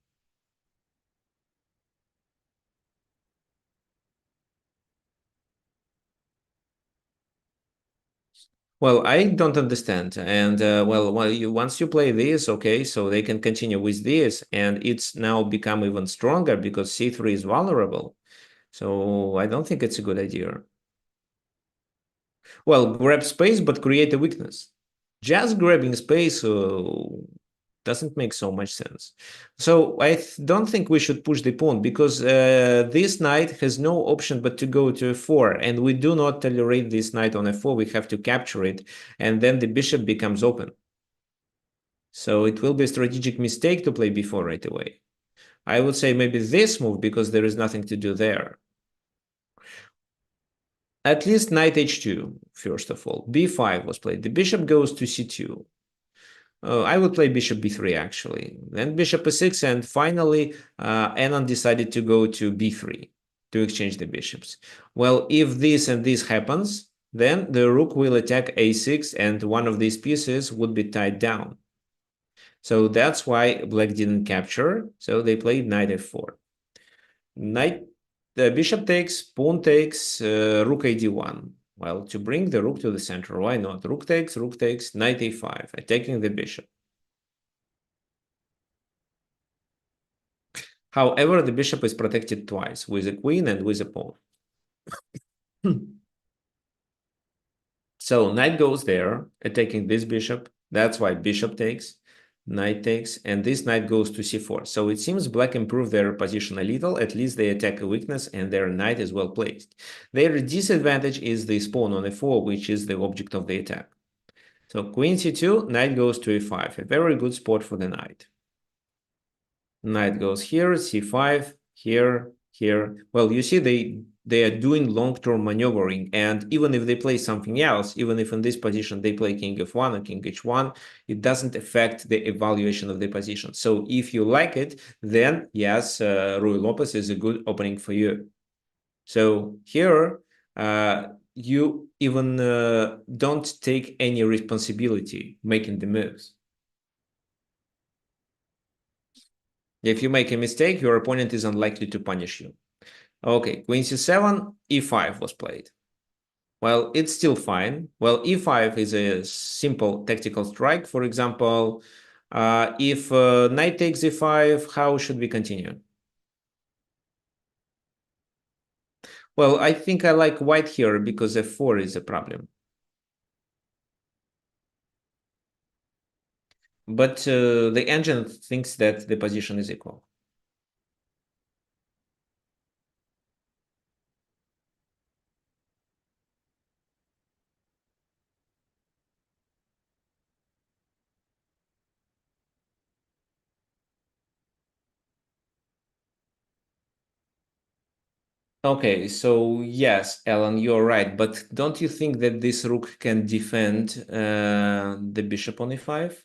Speaker 1: Well, I don't understand. And once you play this, okay, so they can continue with this, and it's now become even stronger because c3 is vulnerable. So I don't think it's a good idea. Well, grab space, but create a weakness. Just grabbing space doesn't make so much sense. So I don't think we should push the pawn because this knight has no option but to go to f4, and we do not tolerate this knight on f4. We have to capture it, and then the bishop becomes open. So it will be a strategic mistake to play b4 right away. I would say maybe this move because there is nothing to do there. At least knight h2, first of all. b5 was played. The bishop goes to c2. I would play bishop b3 actually. Then bishop e6, and finally Anand decided to go to b3 to exchange the bishops. Well, if this and this happens, then the rook will attack a6 and one of these pieces would be tied down. So that's why black didn't capture. So they played knight f4. The bishop takes, pawn takes, rook ad1. Well, to bring the rook to the center, why not? Rook takes, knight a5, attacking the bishop. However, the bishop is protected twice, with a queen and with a pawn. So knight goes there, attacking this bishop. That's why bishop takes, knight takes, and this knight goes to c4. So it seems black improved their position a little. At least they attack a weakness, and their knight is well placed. Their disadvantage is this pawn on f4, which is the object of the attack. So queen c2, knight goes to e5, a very good spot for the knight. Knight goes here, c5, here, here. Well, you see they are doing long-term maneuvering, and even if they play something else, even if in this position they play king f1 or king h1, it doesn't affect the evaluation of the position. So if you like it, then yes, Ruy Lopez is a good opening for you. So here, you even don't take any responsibility making the moves. If you make a mistake, your opponent is unlikely to punish you. Okay, queen c7, e5 was played. Well, it's still fine. Well, e5 is a simple tactical strike. For example, if knight takes e5, how should we continue? Well, I think I like white here because f4 is a problem. but the engine thinks that the position is equal. Okay, so yes, Alan, you're right. But don't you think that this rook can defend the bishop on e5?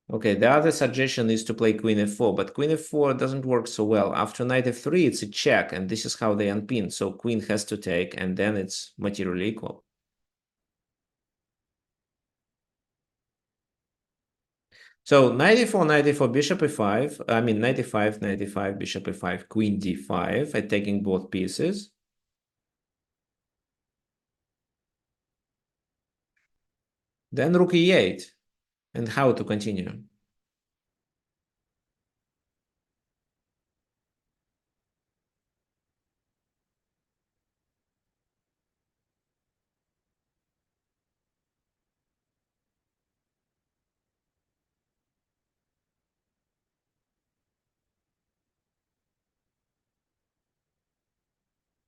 Speaker 1: Okay, the other suggestion is to play queen f4, but queen f4 doesn't work so well. After knight f3, it's a check, and this is how they unpin. So queen has to take, and then it's materially equal. So knight e4, knight e4, bishop e5. I mean, knight e5, knight e5, bishop e5, queen d5, attacking both pieces. Then rook e8. And how to continue?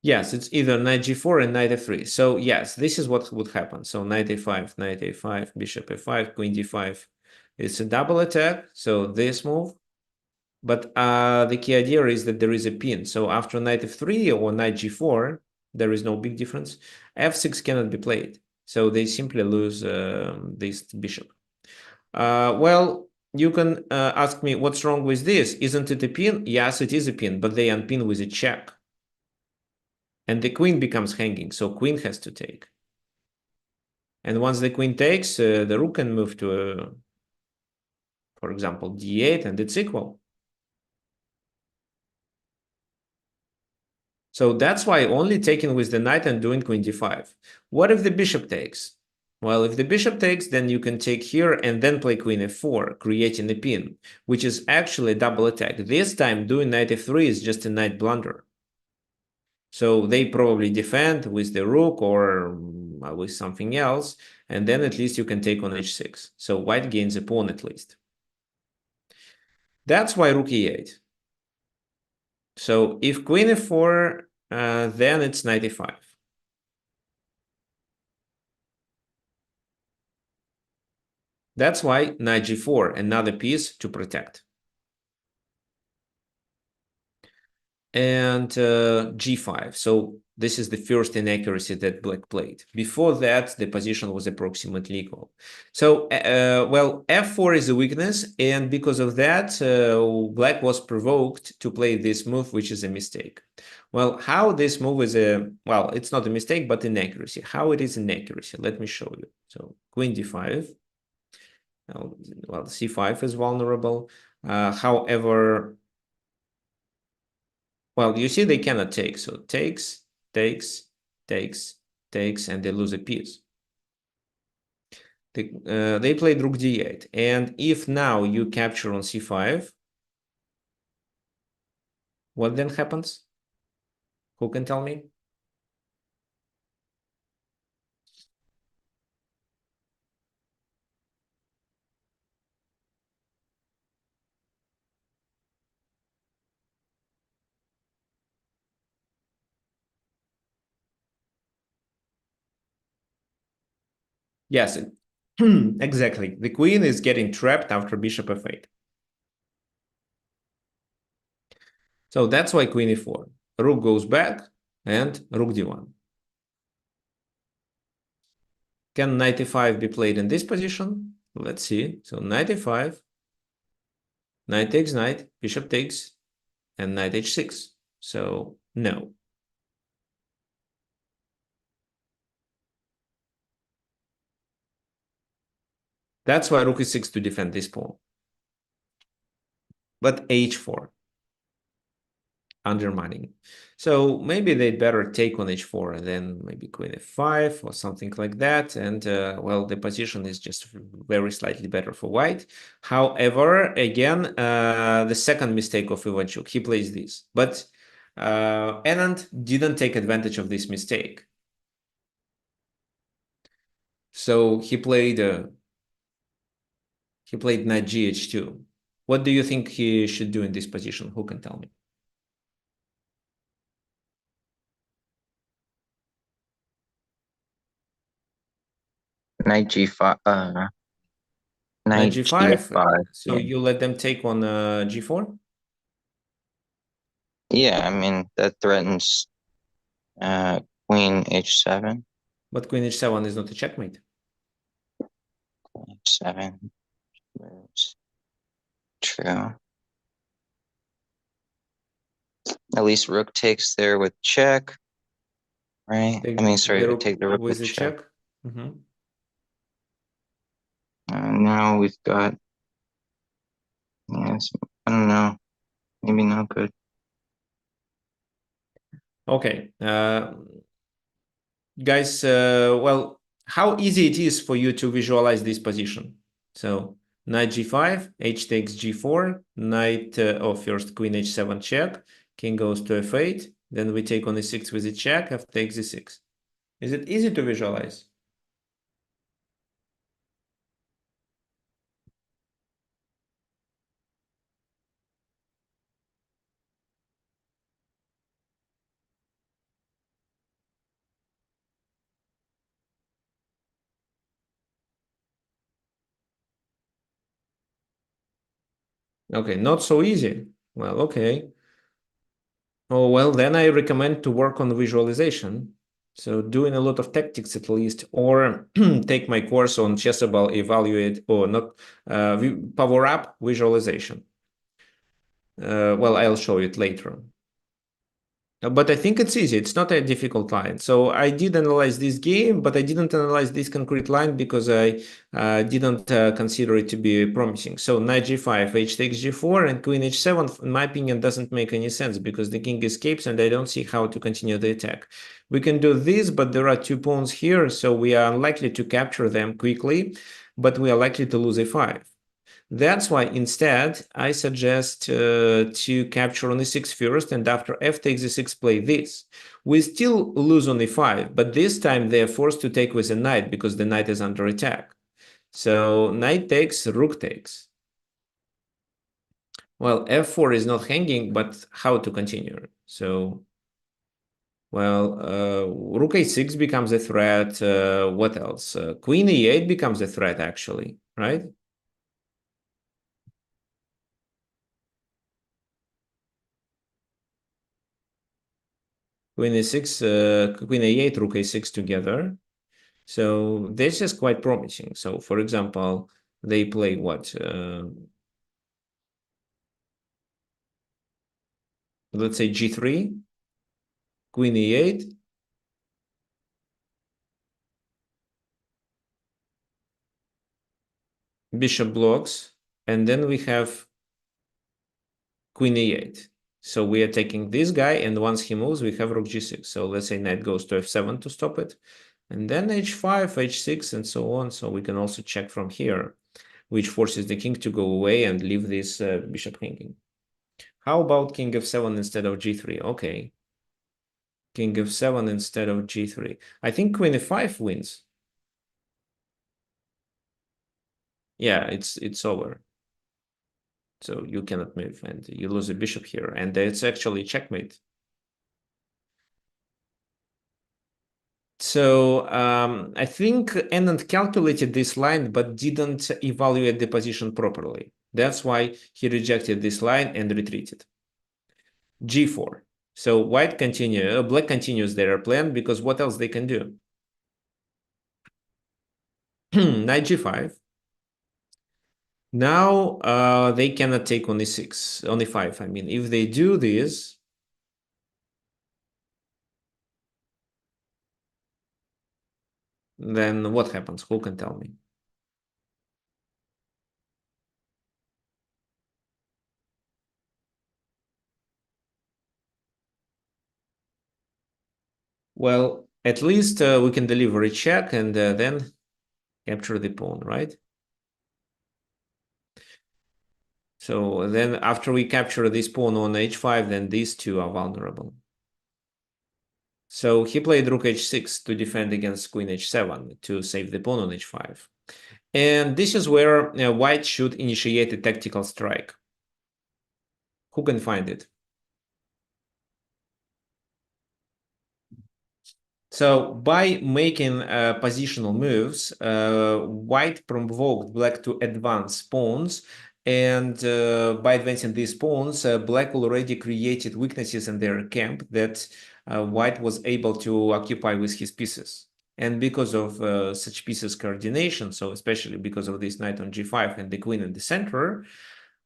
Speaker 1: Yes, it's either knight g4 and knight f3. So yes, this is what would happen. So knight a5, knight a5, bishop a5, queen d5. It's a double attack. So this move. But the key idea is that there is a pin. So after knight f3 or knight g4, there is no big difference. f6 cannot be played. So they simply lose this bishop. Well, you can ask me what's wrong with this. Isn't it a pin? Yes, it is a pin, but they unpin with a check. And the queen becomes hanging, so queen has to take. And once the queen takes, the rook can move to, for example, d8, and it's equal. So that's why only taking with the knight and doing queen d5. What if the bishop takes? Well, if the bishop takes, then you can take here and then play queen f4, creating a pin, which is actually a double attack. This time, doing knight f3 is just a knight blunder. So they probably defend with the rook or with something else, and then at least you can take on h6. So white gains a pawn at least. That's why rook e8. So if queen f4, then it's knight e5. That's why knight g4, another piece to protect. And g5. So this is the first inaccuracy that black played. Before that, the position was approximately equal. So, well, f4 is a weakness, and because of that, black was provoked to play this move, which is a mistake. Well, how this move is a, well, it's not a mistake, but inaccuracy. How it is inaccuracy? Let me show you. So queen d5. Well, c5 is vulnerable. However, well, you see they cannot take. So takes, takes, takes, takes, and they lose a piece. They played rook d8. And if now you capture on c5, what then happens? Who can tell me? Yes, exactly. The queen is getting trapped after bishop f8. So that's why queen e4. Rook goes back and rook d1. Can knight e5 be played in this position? Let's see. So knight e5, knight takes knight, bishop takes, and knight h6. So no. That's why rook e6 to defend this pawn. But h4, undermining. So maybe they'd better take on h4 and then maybe queen f5 or something like that. And well, the position is just very slightly better for white. However, again, the second mistake of Ivanchuk, he plays this. But Anand didn't take advantage of this mistake. So he played knight gh2. What do you think he should do in this position? Who can tell me?
Speaker 2: Knight G5,
Speaker 1: Knight
Speaker 2: Knight
Speaker 1: g5.
Speaker 2: GF5.
Speaker 1: So
Speaker 2: Yeah.
Speaker 1: you let them take on g4?
Speaker 2: Yeah, I mean that threatens Queen H7.
Speaker 1: But queen h7 is not a checkmate.
Speaker 2: H7 moves. True. At least rook takes there with check, right?
Speaker 1: Take
Speaker 2: I mean,
Speaker 1: the
Speaker 2: sorry,
Speaker 1: rook
Speaker 2: take the rook
Speaker 1: with
Speaker 2: with
Speaker 1: the
Speaker 2: check.
Speaker 1: check. Mhm.
Speaker 2: Now we've got, yes, I don't know, maybe not good.
Speaker 1: Okay. Guys, well, how easy it is for you to visualize this position. So knight g5, h takes g4, knight, first queen h7 check, king goes to f8, then we take on e6 with a check, f takes e6. Is it easy to visualize? Okay, not so easy. Well, okay. Oh, well, then I recommend to work on visualization. So doing a lot of tactics at least, or take my course on Chessable, evaluate or not, power up visualization. Well, I'll show it later. But I think it's easy. It's not a difficult line. So I did analyze this game, but I didn't analyze this concrete line because I didn't consider it to be promising. So knight g5, h takes g4, and queen h7, in my opinion, doesn't make any sense because the king escapes and I don't see how to continue the attack. We can do this, but there are two pawns here, so we are unlikely to capture them quickly, but we are likely to lose a5. That's why instead I suggest to capture on e6 first, and after f takes e6 play this. We still lose on e5, but this time they're forced to take with a knight because the knight is under attack. So knight takes, rook takes. Well, f4 is not hanging, but how to continue? So, well, rook a6 becomes a threat. What else? Queen e8 becomes a threat, actually, right? Queen a6, queen a8, rook a6 together. So this is quite promising. So for example, they play what? Let's say g3, queen e8, bishop blocks, and then we have queen e8. So we are taking this guy, and once he moves, we have rook g6. So let's say knight goes to f7 to stop it, and then h5, h6, and so on. So we can also check from here, which forces the king to go away and leave this bishop hanging. How about king f7 instead of g3? Okay. King f7 instead of g3. I think queen f5 wins. Yeah, it's over. So you cannot move and you lose a bishop here. And it's actually checkmate. So I think Anand calculated this line but didn't evaluate the position properly. That's why he rejected this line and retreated. g4. So black continues their plan because what else they can do? Knight g5. Now they cannot take on e6, on e5. I mean, if they do this, then what happens? Who can tell me? Well, at least we can deliver a check and then capture the pawn, right? So then after we capture this pawn on h5, then these two are vulnerable. So he played rook h6 to defend against queen h7 to save the pawn on h5. And this is where white should initiate a tactical strike. Who can find it? So by making positional moves, white provoked black to advance pawns, and by advancing these pawns, black already created weaknesses in their camp that white was able to occupy with his pieces. And because of such pieces coordination, so especially because of this knight on g5 and the queen in the center,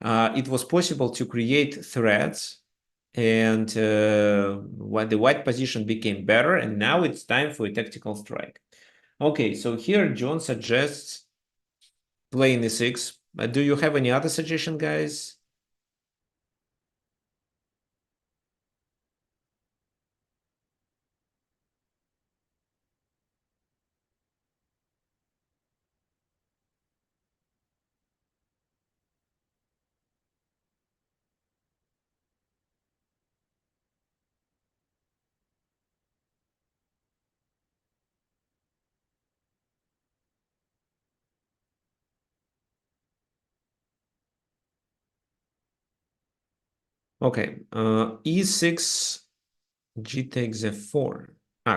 Speaker 1: it was possible to create threats, and when the white position became better, and now it's time for a tactical strike. Okay, so here John suggests playing e6. Do you have any other suggestion, guys? Okay, e6, g takes f4.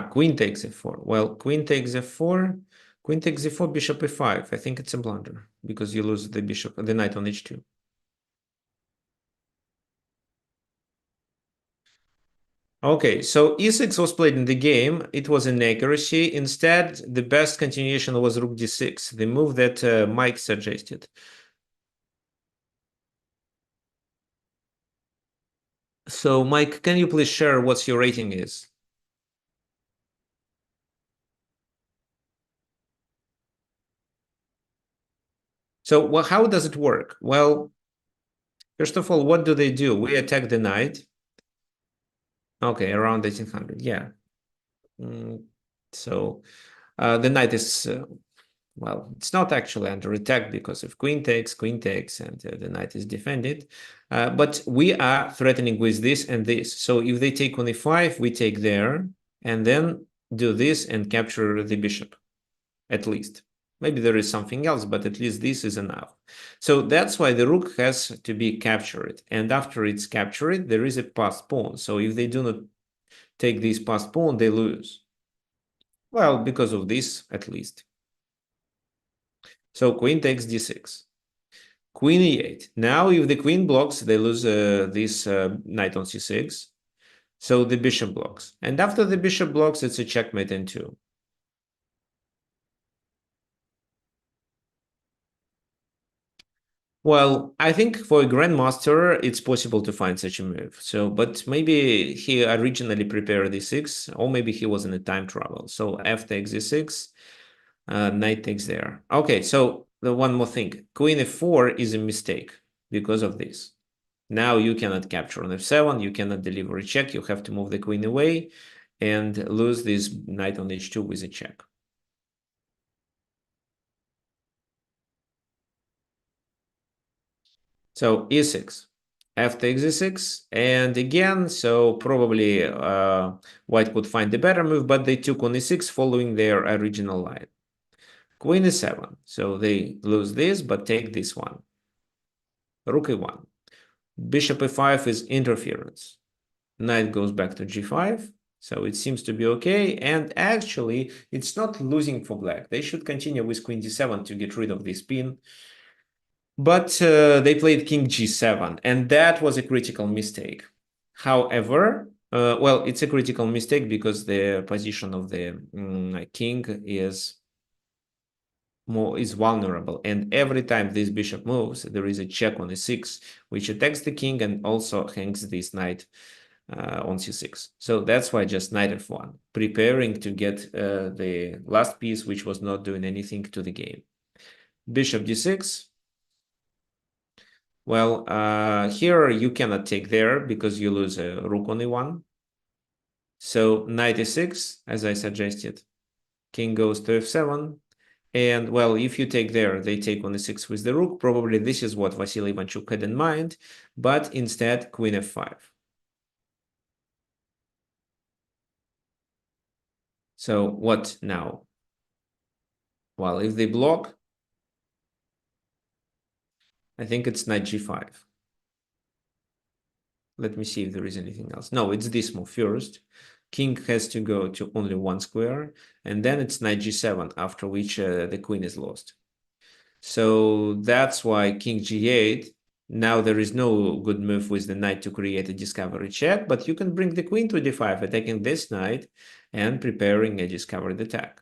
Speaker 1: Queen takes f4. Well, queen takes f4, queen takes f4, bishop e5. I think it's a blunder because you lose the bishop, the knight on h2. Okay, so e6 was played in the game. It was an accuracy. Instead, the best continuation was rook d6, the move that Mike suggested. So, Mike, can you please share what your rating is? So, well, how does it work? Well, first of all, what do they do? We attack the knight. Okay, around 1800, yeah. So, the knight is well, it's not actually under attack because if queen takes, and the knight is defended. But we are threatening with this and this. So if they take on e5, we take there, and then do this and capture the bishop, at least. Maybe there is something else, but at least this is enough. So that's why the rook has to be captured. And after it's captured, there is a passed pawn. So if they do not take this passed pawn, they lose. Well, because of this, at least. So queen takes d6. Queen e8. Now, if the queen blocks, they lose this knight on c6. So the bishop blocks. And after the bishop blocks, it's a checkmate in 2. Well, I think for a grandmaster, it's possible to find such a move. So, but maybe he originally prepared e6, or maybe he was in a time travel. So f takes e6, knight takes there. Okay, so the one more thing. Queen f4 is a mistake because of this. Now you cannot capture on f7, you cannot deliver a check, you have to move the queen away and lose this knight on h2 with a check. So e6, f takes e6, and again, so probably white could find a better move, but they took on e6 following their original line. Queen e7, so they lose this, but take this one. Rook e1. Bishop e5 is interference. Knight goes back to g5. So it seems to be okay. And actually, it's not losing for black. They should continue with queen d7 to get rid of this pin. But they played king g7, and that was a critical mistake. However, well, it's a critical mistake because the position of the king is vulnerable, and every time this bishop moves, there is a check on e6, which attacks the king and also hangs this knight on c6. So that's why just knight f1, preparing to get the last piece, which was not doing anything to the game. Bishop d6. Well, here you cannot take there because you lose a rook on e1. So knight e6, as I suggested, king goes to f7. And well, if you take there, they take on e6 with the rook. Probably this is what Vasily Ivanchuk had in mind, but instead queen f5. So what now? Well, if they block, I think it's knight g5. Let me see if there is anything else. No, it's this move first. King has to go to only one square, and then it's knight g7, after which the queen is lost. So that's why king g8. Now there is no good move with the knight to create a discovery check, but you can bring the queen to d5, attacking this knight and preparing a discovered attack.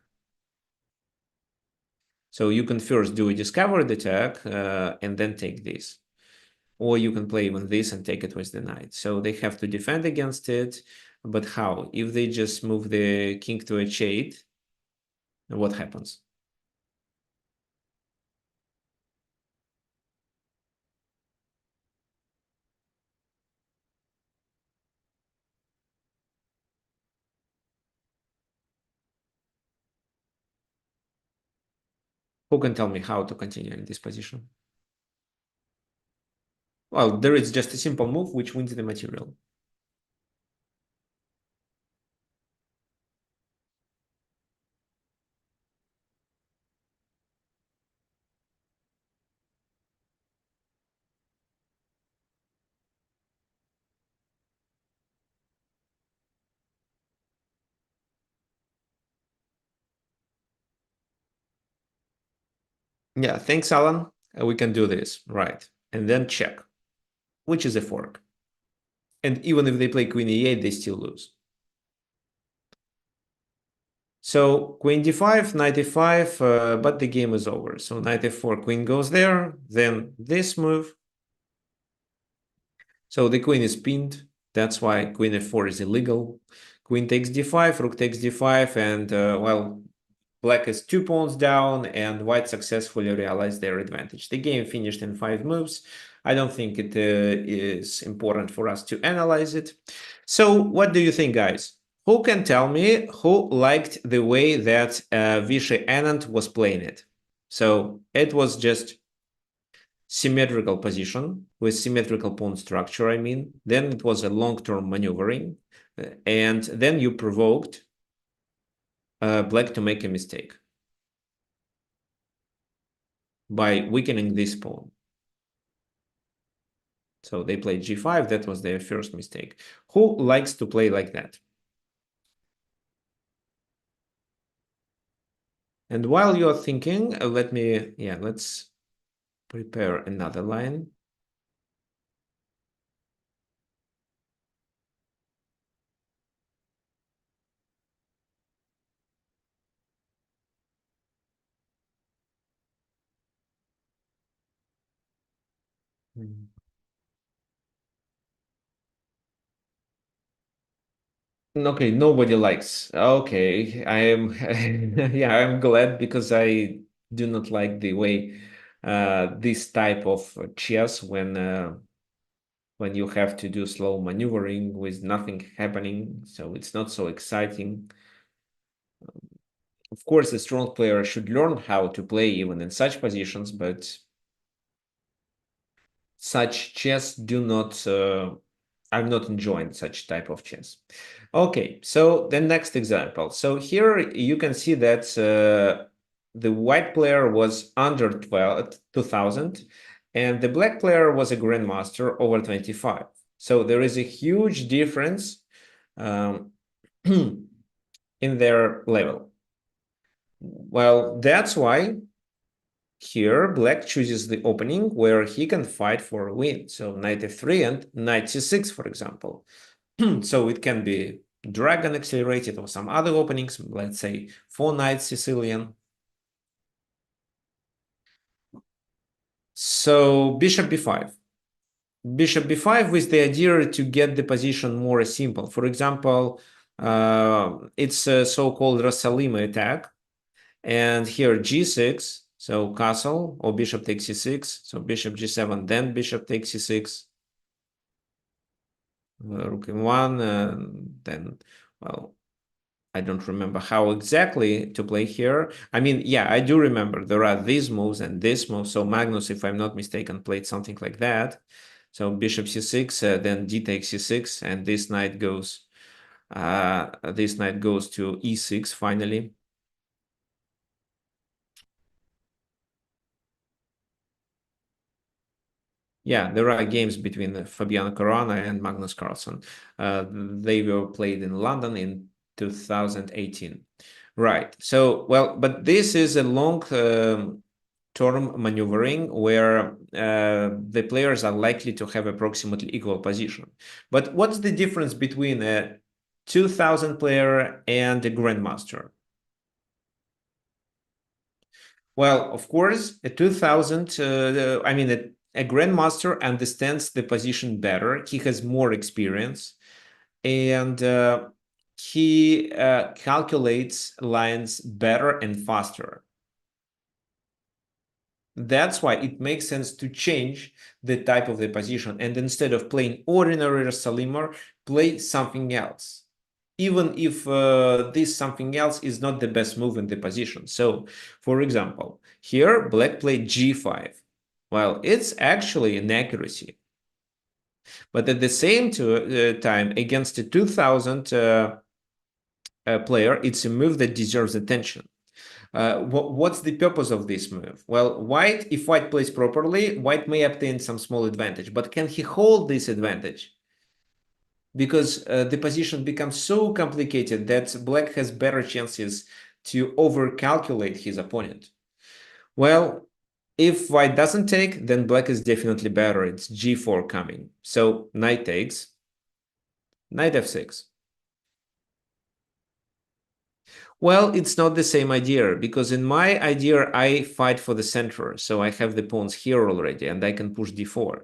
Speaker 1: So you can first do a discovered attack and then take this. Or you can play with this and take it with the knight. So they have to defend against it. But how? If they just move the king to h8, what happens? Who can tell me how to continue in this position? Well, there is just a simple move which wins the material. Yeah, thanks, Alan. We can do this, right? And then check, which is a fork. And even if they play queen e8, they still lose. So queen d5, knight e5, but the game is over. So knight f4, queen goes there, then this move. So the queen is pinned. That's why queen f4 is illegal. Queen takes d5, rook takes d5, and well, black is 2 pawns down, and white successfully realized their advantage. The game finished in 5 moves. I don't think it is important for us to analyze it. So what do you think, guys? Who can tell me who liked the way that Vishy Anand was playing it? So it was just symmetrical position with symmetrical pawn structure, I mean. Then it was a long-term maneuvering, and then you provoked black to make a mistake by weakening this pawn. So they played g5. That was their first mistake. Who likes to play like that? And while you're thinking, let's prepare another line. Okay, nobody likes. Okay, I am yeah, I'm glad because I do not like the way this type of chess when you have to do slow maneuvering with nothing happening, so it's not so exciting. Of course, a strong player should learn how to play even in such positions, but such chess do not I'm not enjoying such type of chess. Okay, so the next example. So here you can see that the white player was under 2000 and the black player was a grandmaster over 25. So there is a huge difference um, in their level. Well, that's why here, black chooses the opening where he can fight for a win. So knight f3 and knight c6, for example. So it can be dragon accelerated or some other openings, let's say 4 knights Sicilian. So bishop b5. Bishop b5 with the idea to get the position more simple. For example, it's a so-called Rasalima attack. And here g6, so castle, or bishop takes c6, so bishop g7, then bishop takes c6, rook in1, then, well, I don't remember how exactly to play here. I mean, yeah, I do remember there are these moves and this move. So Magnus, if I'm not mistaken, played something like that. So bishop c6, then d takes c6, and this knight goes This knight goes to e6 finally. Yeah, there are games between Fabiano Caruana and Magnus Carlsen. They were played in London in 2018. Right. So, well, but this is a long term maneuvering where the players are likely to have approximately equal position. But what's the difference between a 2000 player and a grandmaster? Well, of course, a 2000, I mean, a grandmaster understands the position better. He has more experience and he calculates lines better and faster. That's why it makes sense to change the type of the position. And instead of playing ordinary Salimar, play something else. Even if this something else is not the best move in the position. So, for example, here black played g5. Well, it's actually an accuracy. But at the same time, against a 2000 player, it's a move that deserves attention. What's the purpose of this move? Well, if white plays properly, white may obtain some small advantage, but can he hold this advantage? Because the position becomes so complicated that black has better chances to overcalculate his opponent. Well, if white doesn't take, then black is definitely better. It's g4 coming. So knight takes, knight f6. Well, it's not the same idea because in my idea, I fight for the center. So I have the pawns here already and I can push d4.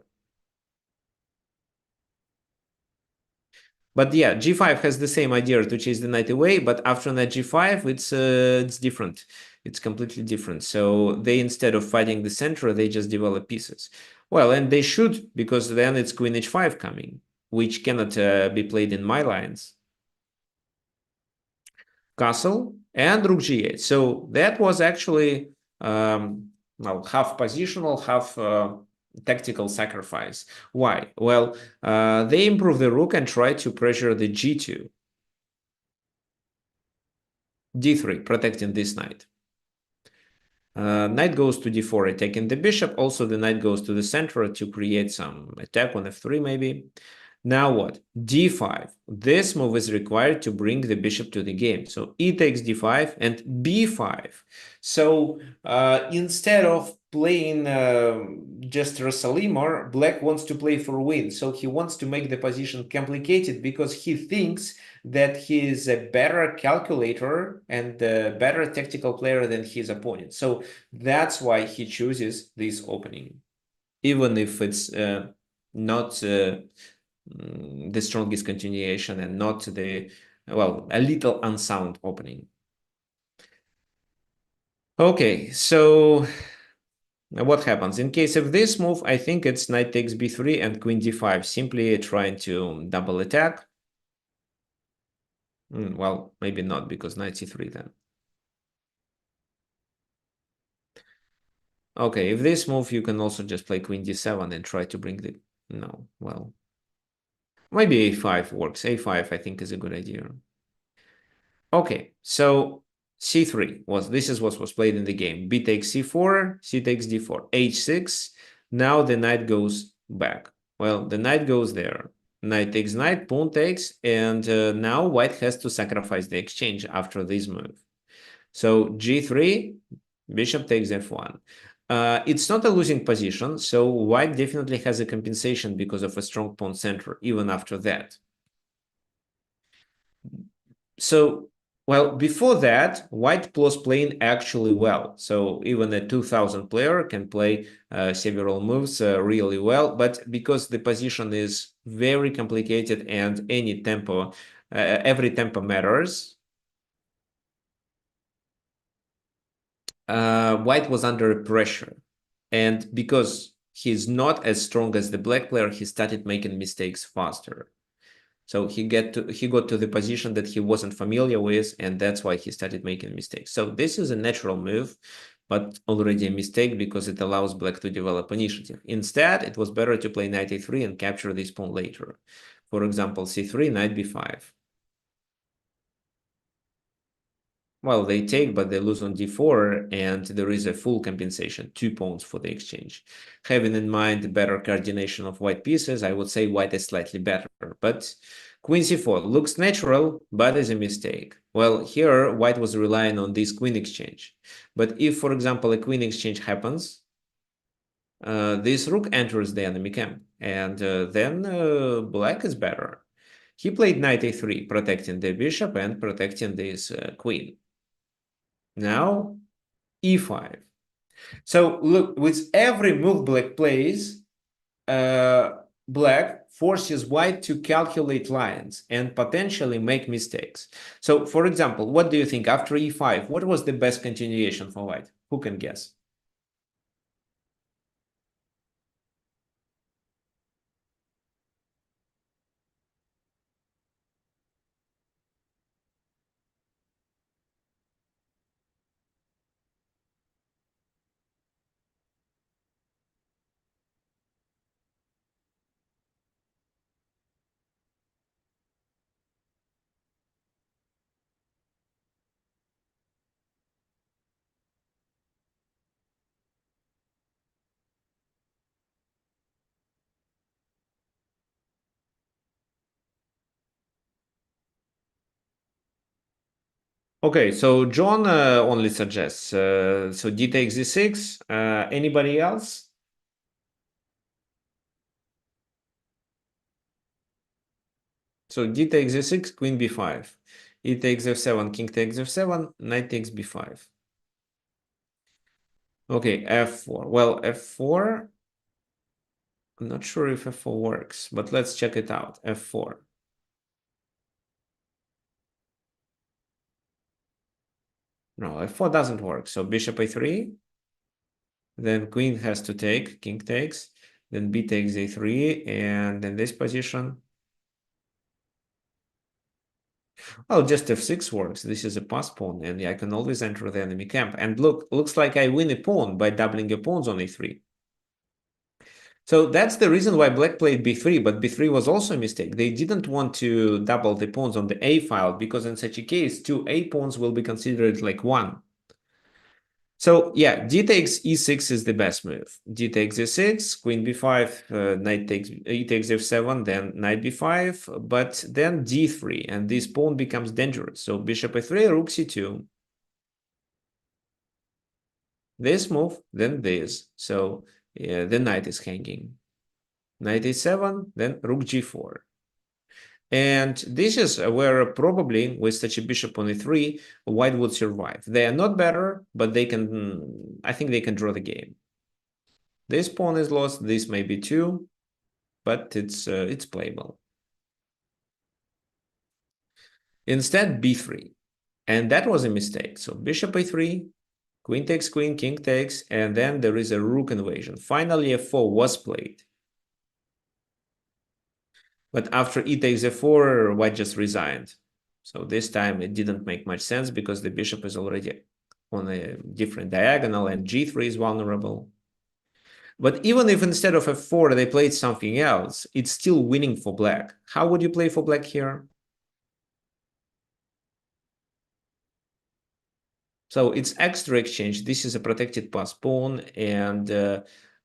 Speaker 1: But yeah, g5 has the same idea to chase the knight away, but after knight g5, it's different. It's completely different. So they, instead of fighting the center, they just develop pieces. Well, and they should, because then it's queen h5 coming, which cannot be played in my lines. Castle and rook g8. So that was actually well, half positional, half tactical sacrifice. Why? Well, they improve the rook and try to pressure the g2. d3, protecting this knight. Knight goes to d4, attacking the bishop. Also, the knight goes to the center to create some attack on f3, maybe. Now what? d5. This move is required to bring the bishop to the game. So e takes d5 and b5. So instead of playing just Rossalimar, black wants to play for win. So he wants to make the position complicated because he thinks that he is a better calculator and a better tactical player than his opponent. So that's why he chooses this opening, even if it's not the strongest continuation and not the, well, a little unsound opening. Okay, so what happens? In case of this move, I think it's knight takes b3 and queen d5, simply trying to double attack. Well, maybe not, because knight c3 then. Okay, if this move, you can also just play queen d7 and try to bring the... No, well... Maybe a5 works. a5, I think, is a good idea. Okay, so c3 this is what was played in the game. B takes c4, c takes d4, h6. Now the knight goes back. Well, the knight goes there. Knight takes knight, pawn takes, and now white has to sacrifice the exchange after this move. So g3, bishop takes f1. It's not a losing position, so white definitely has a compensation because of a strong pawn center, even after that. So, well, before that, white was playing actually well. So even a 2000 player can play several moves really well. But because the position is very complicated and any tempo, every tempo matters, white was under pressure. And because he's not as strong as the black player, he started making mistakes faster. So he got to the position that he wasn't familiar with, and that's why he started making mistakes. So this is a natural move, but already a mistake because it allows black to develop initiative. Instead, it was better to play knight a3 and capture this pawn later. For example, c3, knight b5. Well, they take, but they lose on d4, and there is a full compensation, 2 pawns for the exchange. Having in mind the better coordination of white pieces, I would say white is slightly better, but queen c4 looks natural, but is a mistake. Well, here white was relying on this queen exchange. But if, for example, a queen exchange happens, this rook enters the enemy camp, and then black is better. He played knight a3, protecting the bishop and protecting this queen. Now, e5. So look, with every move black plays, black forces white to calculate lines and potentially make mistakes. So, for example, what do you think after e5? What was the best continuation for white? Who can guess? Okay, so John only suggests so d takes d6. Anybody else? So d takes d6, queen b5. E takes f7, king takes f7, knight takes b5. Okay, f4. Well, f4, I'm not sure if f4 works, but let's check it out. f4. No, f4 doesn't work. So bishop a3, then queen has to take, king takes, then b takes a3, and in this position, well, just f6 works. This is a pass pawn, and I can always enter the enemy camp. And look, looks like I win a pawn by doubling a pawns on a3. So that's the reason why black played b3, but b3 was also a mistake. They didn't want to double the pawns on the a file, because in such a case, two a pawns will be considered like one. So yeah, d takes e6 is the best move. D takes e6, queen b5, knight takes e takes f7, then knight b5, but then d3, and this pawn becomes dangerous. So bishop a3, rook c2. This move, then this. So the knight is hanging. Knight a7, then rook g4. And this is where probably with such a bishop on e3, white would survive. They are not better, but they can, I think they can draw the game. This pawn is lost, this may be too, but it's playable. Instead, b3. And that was a mistake. So bishop a3, queen takes queen, king takes, and then there is a rook invasion. Finally, f4 was played. But after e takes f4, white just resigned. So this time it didn't make much sense because the bishop is already on a different diagonal and g3 is vulnerable. But even if instead of f4 they played something else, it's still winning for black. How would you play for black here? So it's extra exchange. This is a protected pass pawn, and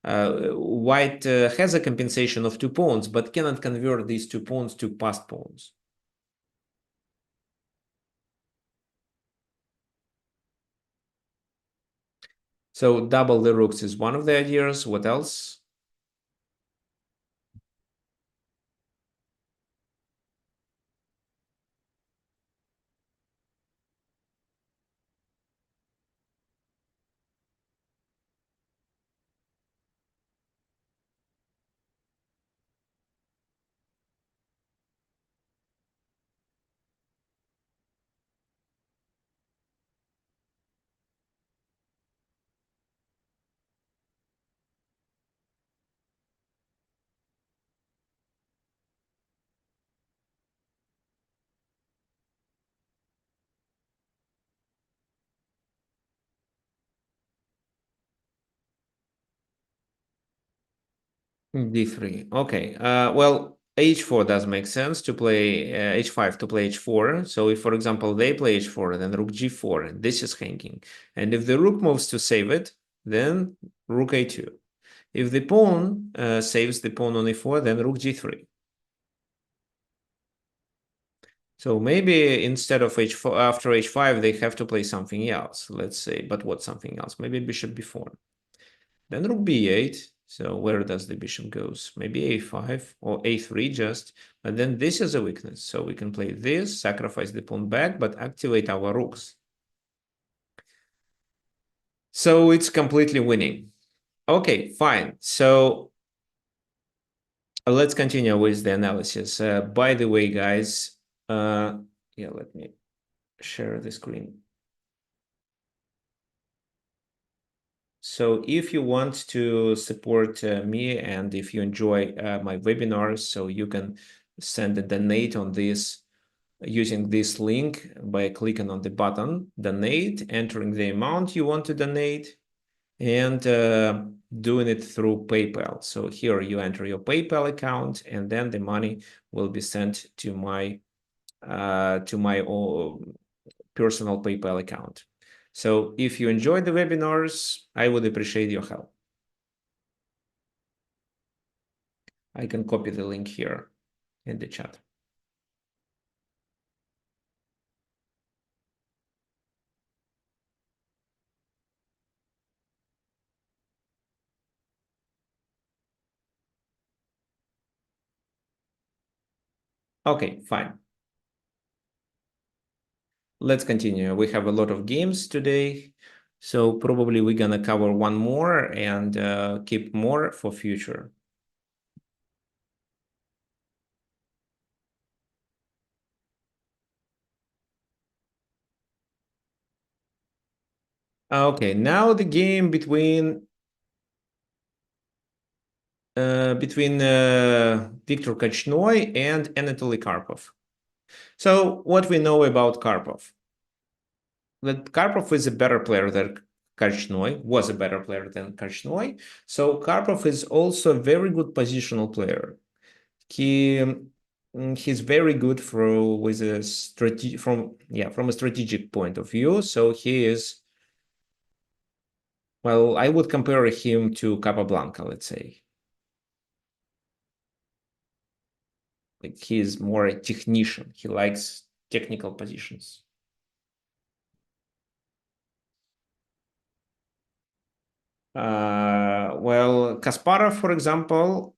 Speaker 1: white has a compensation of 2 pawns, but cannot convert these 2 pawns to passed pawns. So double the rooks is one of the ideas. What else? D3. Okay. Well, h4 does make sense to play h5 to play h4. So if, for example, they play h4, then rook g4, this is hanging. And if the rook moves to save it, then rook a2. If the pawn saves the pawn on a4, then rook g3. So maybe instead of h4, after h5, they have to play something else, let's say. But what something else? Maybe bishop b4. Then rook b8. So where does the bishop goes? Maybe a5 or a3 just. But then this is a weakness. So we can play this, sacrifice the pawn back, but activate our rooks. So it's completely winning. Okay, fine. So let's continue with the analysis. By the way, guys, yeah, let me share the screen. So if you want to support me and if you enjoy my webinars, so you can send a donate on this using this link by clicking on the button donate, entering the amount you want to donate, and doing it through PayPal. So here you enter your PayPal account, and then the money will be sent to my personal PayPal account. So if you enjoy the webinars, I would appreciate your help. I can copy the link here in the chat. Okay, fine. Let's continue. We have a lot of games today, so probably we're gonna cover one more and keep more for future. Okay, now the game between Viktor Korchnoi and Anatoly Karpov. So what we know about Karpov? That Karpov is a better player than Korchnoi, was a better player than Korchnoi. So Karpov is also a very good positional player. He's very good with a from a strategic point of view. So he is, well, I would compare him to Capablanca, let's say. Like he's more a technician. He likes technical positions. Well, Kasparov, for example,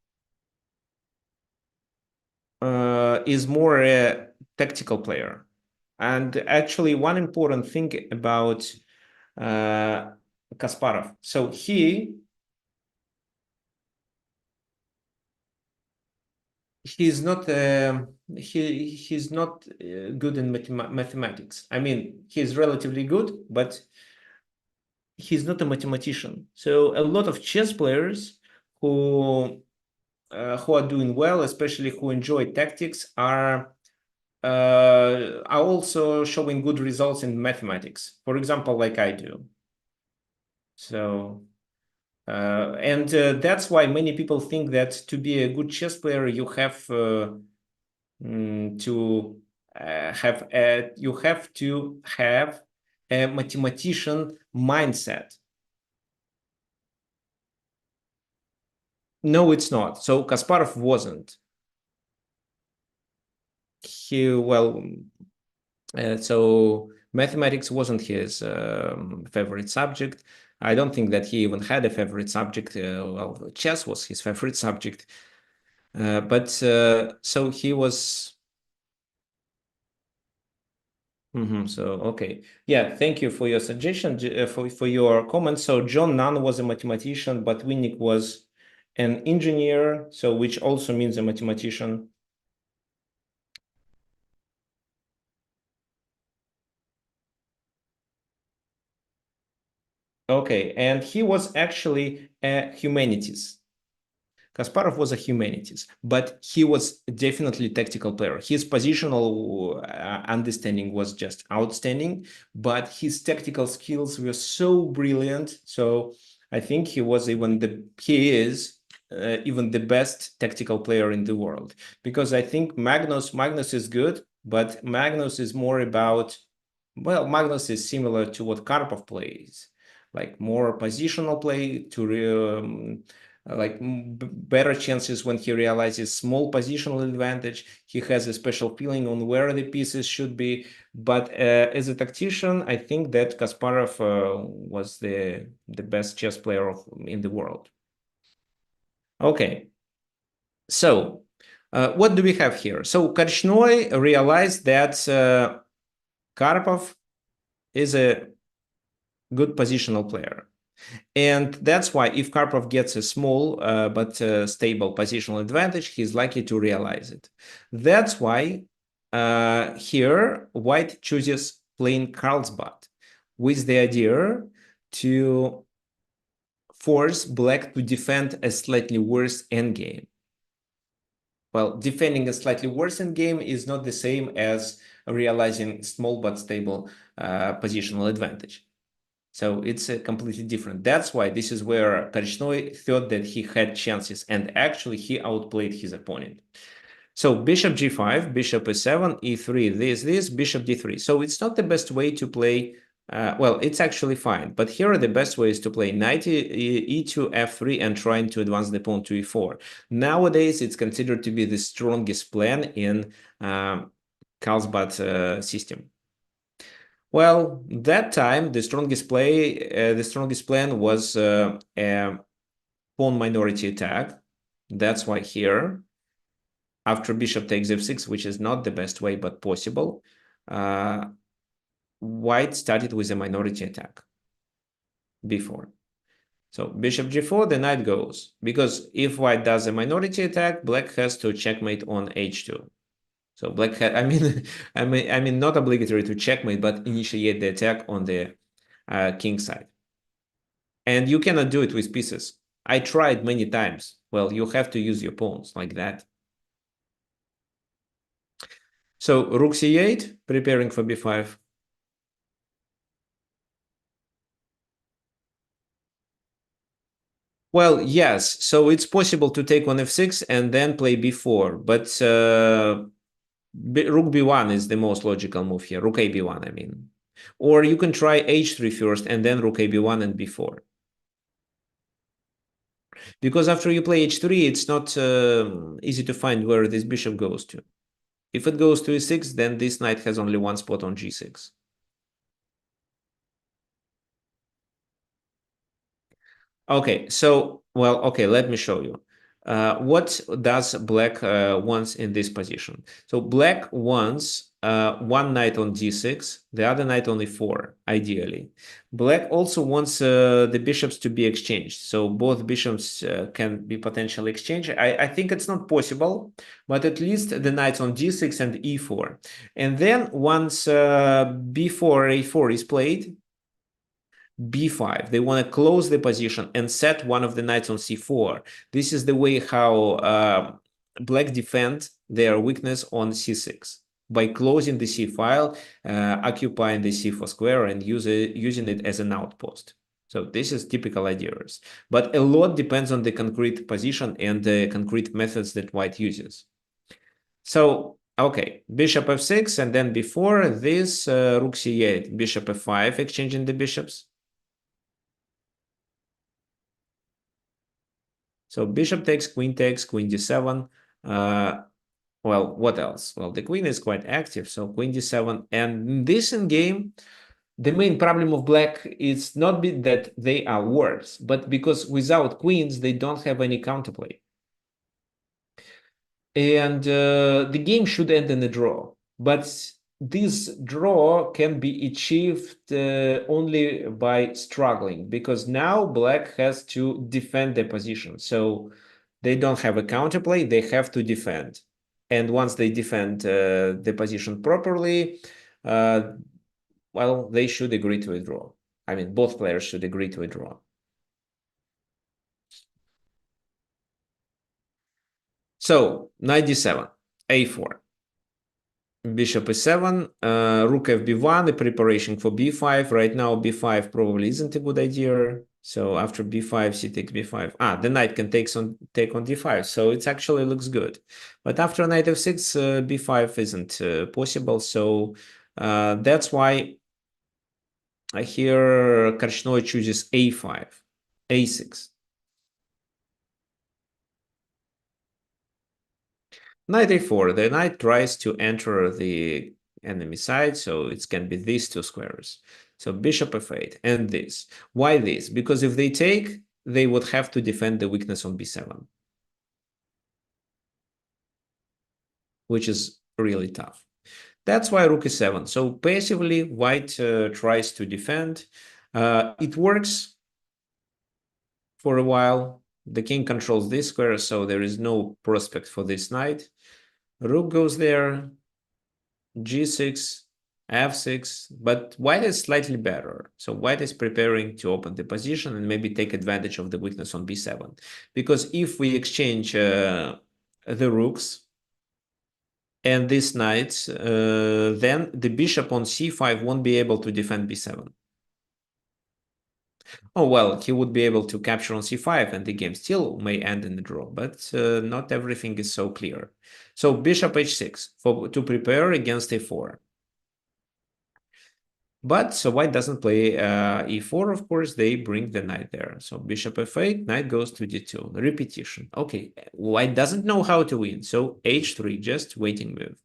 Speaker 1: is more a tactical player. And actually, one important thing about Kasparov, so he's not he's not good in mathematics. I mean, he's relatively good, but he's not a mathematician. So a lot of chess players who are doing well, especially who enjoy tactics, are also showing good results in mathematics. For example, like I do. So, and that's why many people think that to be a good chess player, you have to have a mathematician mindset. No, it's not. So Kasparov wasn't. So mathematics wasn't his favorite subject. I don't think that he even had a favorite subject. Well, chess was his favorite subject. So he was. So okay, yeah. Thank you for your suggestion, for your comments. So John Nunn was a mathematician, but Winnick was an engineer, so which also means a mathematician. Okay, and he was actually a humanities. Kasparov was a humanities, but he was definitely a tactical player. His positional understanding was just outstanding, but his tactical skills were so brilliant. So I think he is even the best tactical player in the world, because I think Magnus is good, but Magnus is more about, well, Magnus is similar to what Karpov plays, like more positional play better chances when he realizes small positional advantage. He has a special feeling on where the pieces should be. But as a tactician, I think that Kasparov was the best chess player in the world. Okay, so what do we have here? So Korchnoi realized that Karpov is a good positional player. And that's why if Karpov gets a small but stable positional advantage, he's likely to realize it. That's why here White chooses playing Carlsbad with the idea to force Black to defend a slightly worse endgame. Well, defending a slightly worse endgame is not the same as realizing small but stable positional advantage. So it's completely different. That's why this is where Korchnoi thought that he had chances, and actually he outplayed his opponent. So bishop g5, bishop e7, e3, this, bishop d3. So it's not the best way to play. Well, it's actually fine, but here are the best ways to play knight e2, f3, and trying to advance the pawn to e4. Nowadays, it's considered to be the strongest plan in Carlsbad system. Well, that time the strongest plan was a pawn minority attack. That's why here, after bishop takes f6, which is not the best way but possible, White started with a minority attack before. So bishop g4, the knight goes, because if White does a minority attack, Black has to checkmate on h2. So Black had, I mean, not obligatory to checkmate, but initiate the attack on the king side. And you cannot do it with pieces. I tried many times. Well, you have to use your pawns like that. So rook c8, preparing for b5. Well, yes. So it's possible to take on f6 and then play b4, but rook b1 is the most logical move here. Rook a b1, I mean. Or you can try h3 first and then rook a b1 and b4. Because after you play h3, it's not easy to find where this bishop goes to. If it goes to e6, then this knight has only one spot on g6. Okay, so, well, okay, let me show you. What does Black wants in this position? So Black wants one knight on d6, the other knight on e4, ideally. Black also wants the bishops to be exchanged, so both bishops can be potentially exchanged. I think it's not possible, but at least the knights on d6 and e4. And then once b4, a4 is played, b5. They want to close the position and set one of the knights on c4. This is the way how Black defend their weakness on c6 by closing the c file, occupying the c4 square, and using it as an outpost. So this is typical ideas. But a lot depends on the concrete position and the concrete methods that White uses. So, okay, bishop f6, and then before this, rook c8, bishop f5, exchanging the bishops. So bishop takes, queen d7. Well, what else? Well, the queen is quite active, so queen d7. And this in game, the main problem of Black is not that they are worse, but because without queens, they don't have any counterplay. And the game should end in a draw. But this draw can be achieved only by struggling, because now Black has to defend their position. So they don't have a counterplay, they have to defend. And once they defend the position properly, well, they should agree to a draw. I mean, both players should agree to a draw. So knight d7, a4. Bishop e7, rook f b1, the preparation for b5. Right now, b5 probably isn't a good idea. So after b5, c takes b5. The knight can take on d5, so it actually looks good. But after knight f6, b5 isn't possible. So that's why here Korchnoi chooses a5, a6. Knight a4. The knight tries to enter the enemy side, so it can be these two squares. So bishop f8 and this. Why this? Because if they take, they would have to defend the weakness on b7, which is really tough. That's why rook e7. So passively, white tries to defend. It works for a while. The king controls this square, so there is no prospect for this knight. Rook goes there, g6, f6, but white is slightly better. So white is preparing to open the position and maybe take advantage of the weakness on b7. Because if we exchange the rooks and these knights, then the bishop on c5 won't be able to defend b7. Oh, well, he would be able to capture on c5 and the game still may end in a draw, but not everything is so clear. So bishop h6 to prepare against a4. But so white doesn't play e4, of course, they bring the knight there. So bishop f8, knight goes to d2, repetition. Okay, white doesn't know how to win, so h3, just waiting move.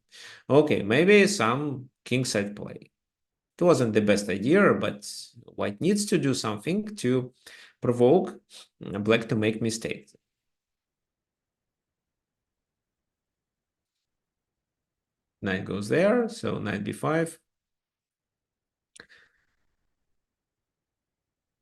Speaker 1: Okay, maybe some kingside play. It wasn't the best idea, but white needs to do something to provoke black to make mistakes. Knight goes there, so knight b5.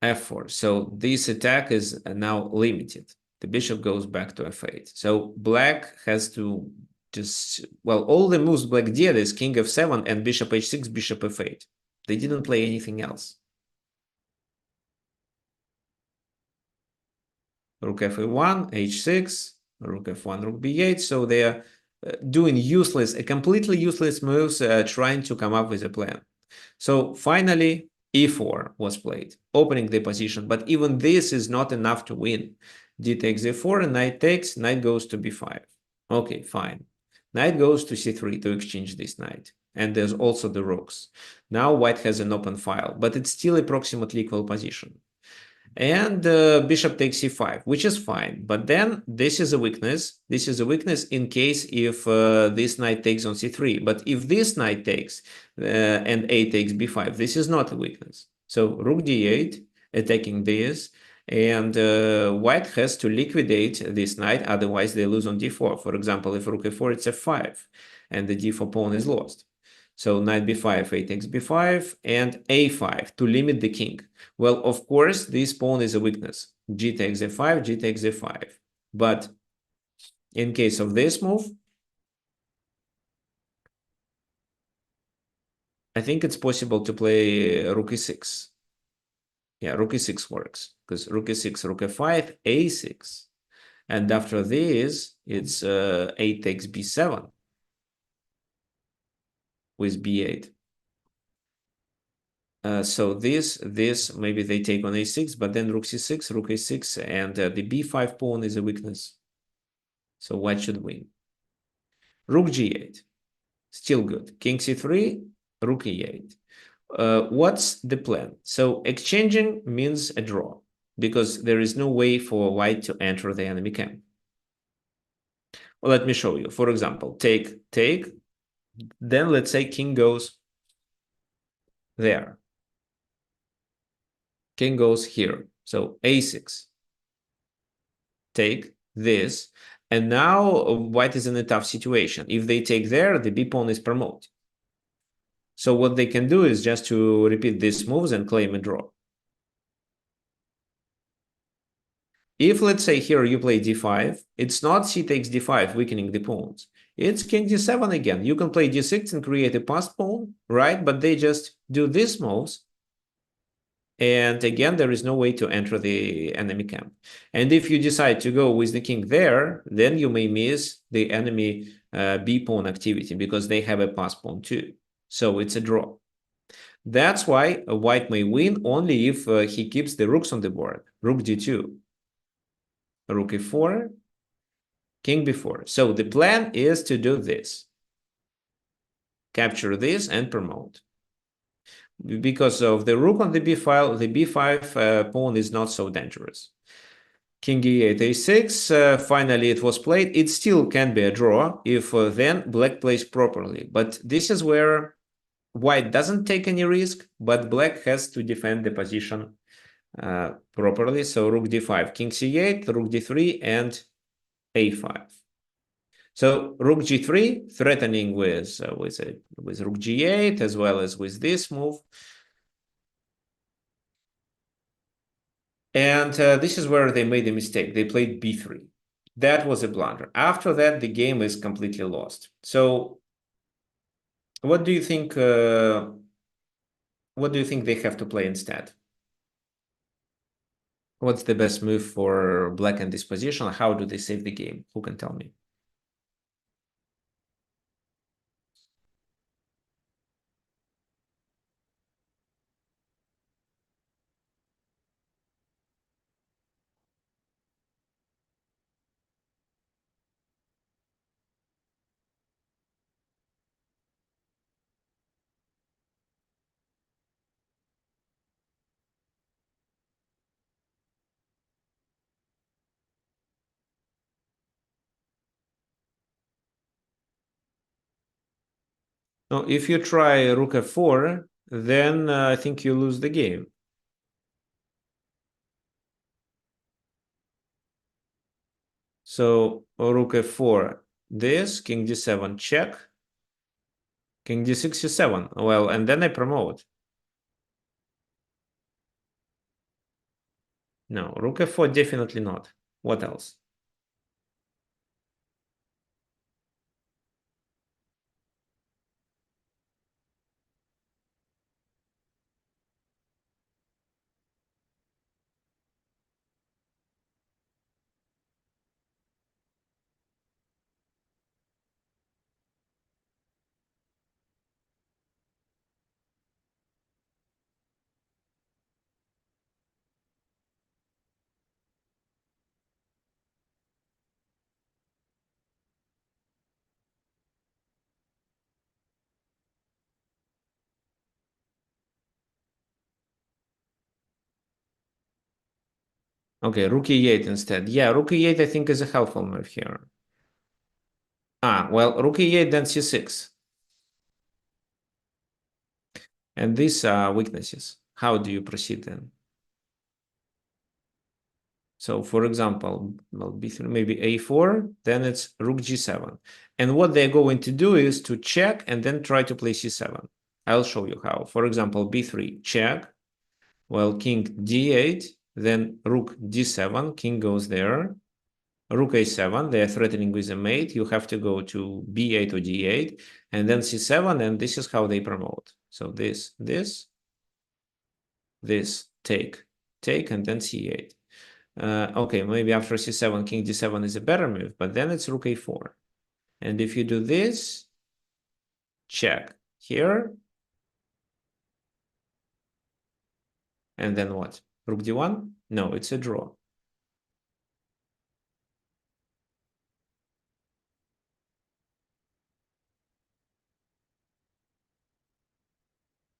Speaker 1: f4. So this attack is now limited. The bishop goes back to f8. So black has to just, well, all the moves black did is king f7 and bishop h6, bishop f8. They didn't play anything else. Rook f1, h6, rook f1, rook b8. So they are doing useless, completely useless moves, trying to come up with a plan. So finally, e4 was played, opening the position. But even this is not enough to win. D takes a4 and knight takes, knight goes to b5. Okay, fine. Knight goes to c3 to exchange this knight. And there's also the rooks. Now white has an open file, but it's still approximately equal position. And bishop takes c5, which is fine. But then this is a weakness. This is a weakness in case if this knight takes on c3. But if this knight takes and a takes b5, this is not a weakness. So rook d8, attacking this. And white has to liquidate this knight, otherwise they lose on d4. For example, if rook a4, it's f5, and the d4 pawn is lost. So knight b5, a takes b5, and a5 to limit the king. Well, of course, this pawn is a weakness. G takes a5, G takes a5. But in case of this move, I think it's possible to play rook e6. Yeah, rook e6 works because rook e6, rook f5, a6. And after this, it's a takes b7 with b8. So this maybe they take on a6, but then rook c6, rook a6, and the b5 pawn is a weakness. So white should win. Rook g8, still good. King c3, rook e8. What's the plan? So exchanging means a draw because there is no way for white to enter the enemy camp. Well, let me show you. For example, take, then let's say king goes there. King goes here. So a6. Take this. And now white is in a tough situation. If they take there, the b pawn is promoted. So what they can do is just to repeat these moves and claim a draw. If, let's say, here you play d5, it's not c takes d5, weakening the pawns. It's king d7 again. You can play d6 and create a passed pawn, right? But they just do these moves. And again, there is no way to enter the enemy camp. And if you decide to go with the king there, then you may miss the enemy b pawn activity because they have a pass pawn too. So it's a draw. That's why white may win only if he keeps the rooks on the board. Rook d2, rook e4, king b4. So the plan is to do this. Capture this and promote. Because of the rook on the b file, the b5 pawn is not so dangerous. King e8, a6. Finally, it was played. It still can be a draw if then black plays properly. But this is where white doesn't take any risk, but black has to defend the position properly. So rook d5, king c8, rook d3, and a5. So rook g3, threatening with rook g8 as well as with this move. And this is where they made a mistake. They played b3. That was a blunder. After that, the game is completely lost. So what do you think? What do you think they have to play instead? What's the best move for black in this position? How do they save the game? Who can tell me? No, if you try rook f4, then I think you lose the game. So rook f4, this, king d7, check, king d6, c7. Well, and then I promote. No, rook f4, definitely not. What else? Okay, rook e8 instead. Yeah, rook e8 I think is a helpful move here. Well, rook e8 then c6. And these are weaknesses. How do you proceed then? So for example, well, b3, maybe a4, then it's rook g7. And what they're going to do is to check and then try to play c7. I'll show you how. For example, b3, check. Well, king d8, then rook d7, king goes there. Rook a7, they are threatening with a mate. You have to go to b8 or d8, and then c7, and this is how they promote. So this, take, and then c8. Okay, maybe after c7, king d7 is a better move, but then it's rook a4. And if you do this, check here, and then what? Rook d1? No, it's a draw.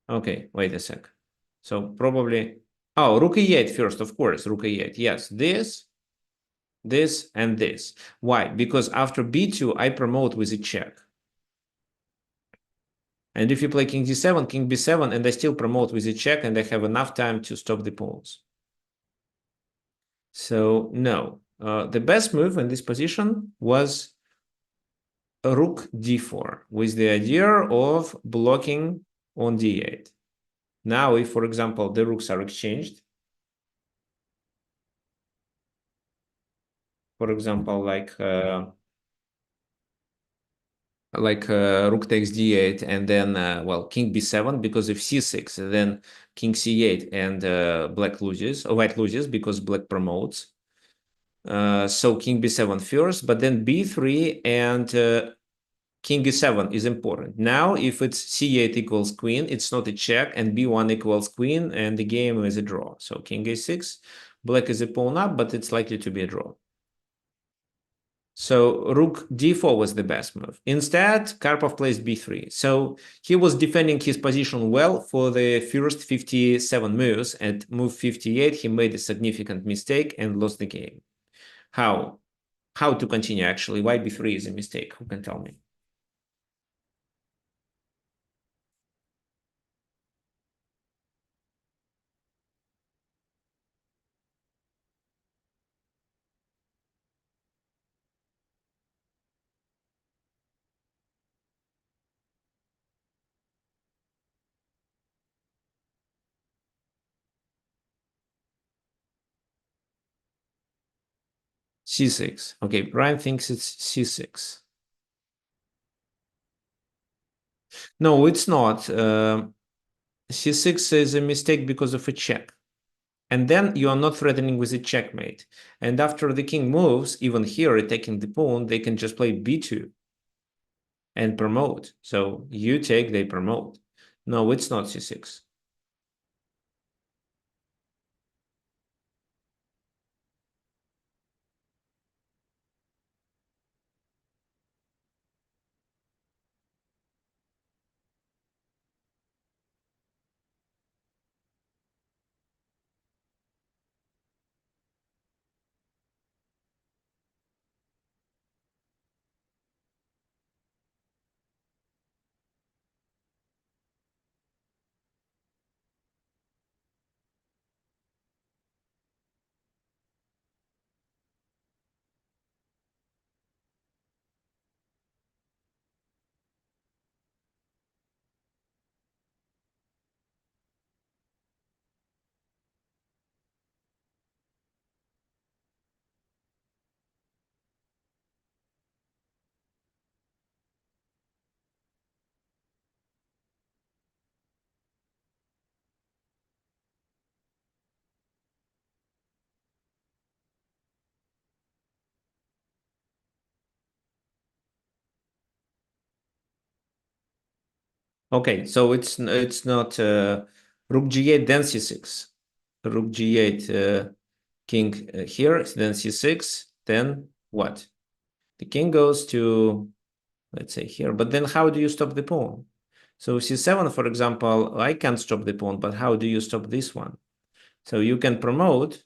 Speaker 1: Okay, wait a sec. So probably, oh, rook e8 first, of course, rook e8. Yes, this, and this. Why? Because after b2, I promote with a check. And if you play king d7, king b7, and I still promote with a check, and I have enough time to stop the pawns. So no, the best move in this position was rook d4 with the idea of blocking on d8. Now, if, for example, the rooks are exchanged, for example, like rook takes d8 and then, well, king b7, because if c6, then king c8 and black loses, or white loses because black promotes. So king b7 first, but then b3 and king e7 is important. Now, if it's c8 equals queen, it's not a check, and b1 equals queen, and the game is a draw. So king a6, black is a pawn up, but it's likely to be a draw. So rook d4 was the best move. Instead, Karpov plays b3. So he was defending his position well for the first 57 moves. At move 58, he made a significant mistake and lost the game. How? How to continue, actually? Why b3 is a mistake? Who can tell me? c6. Okay, Brian thinks it's c6. No, it's not. C6 is a mistake because of a check. And then you are not threatening with a checkmate. And after the king moves, even here attacking the pawn, they can just play b2 and promote. So you take, they promote. No, it's not c6. Okay, so it's not rook g8, then c6. Rook g8, king here, then c6, then what? The king goes to, let's say here, but then how do you stop the pawn? So c7, for example, I can't stop the pawn, but how do you stop this one? So you can promote,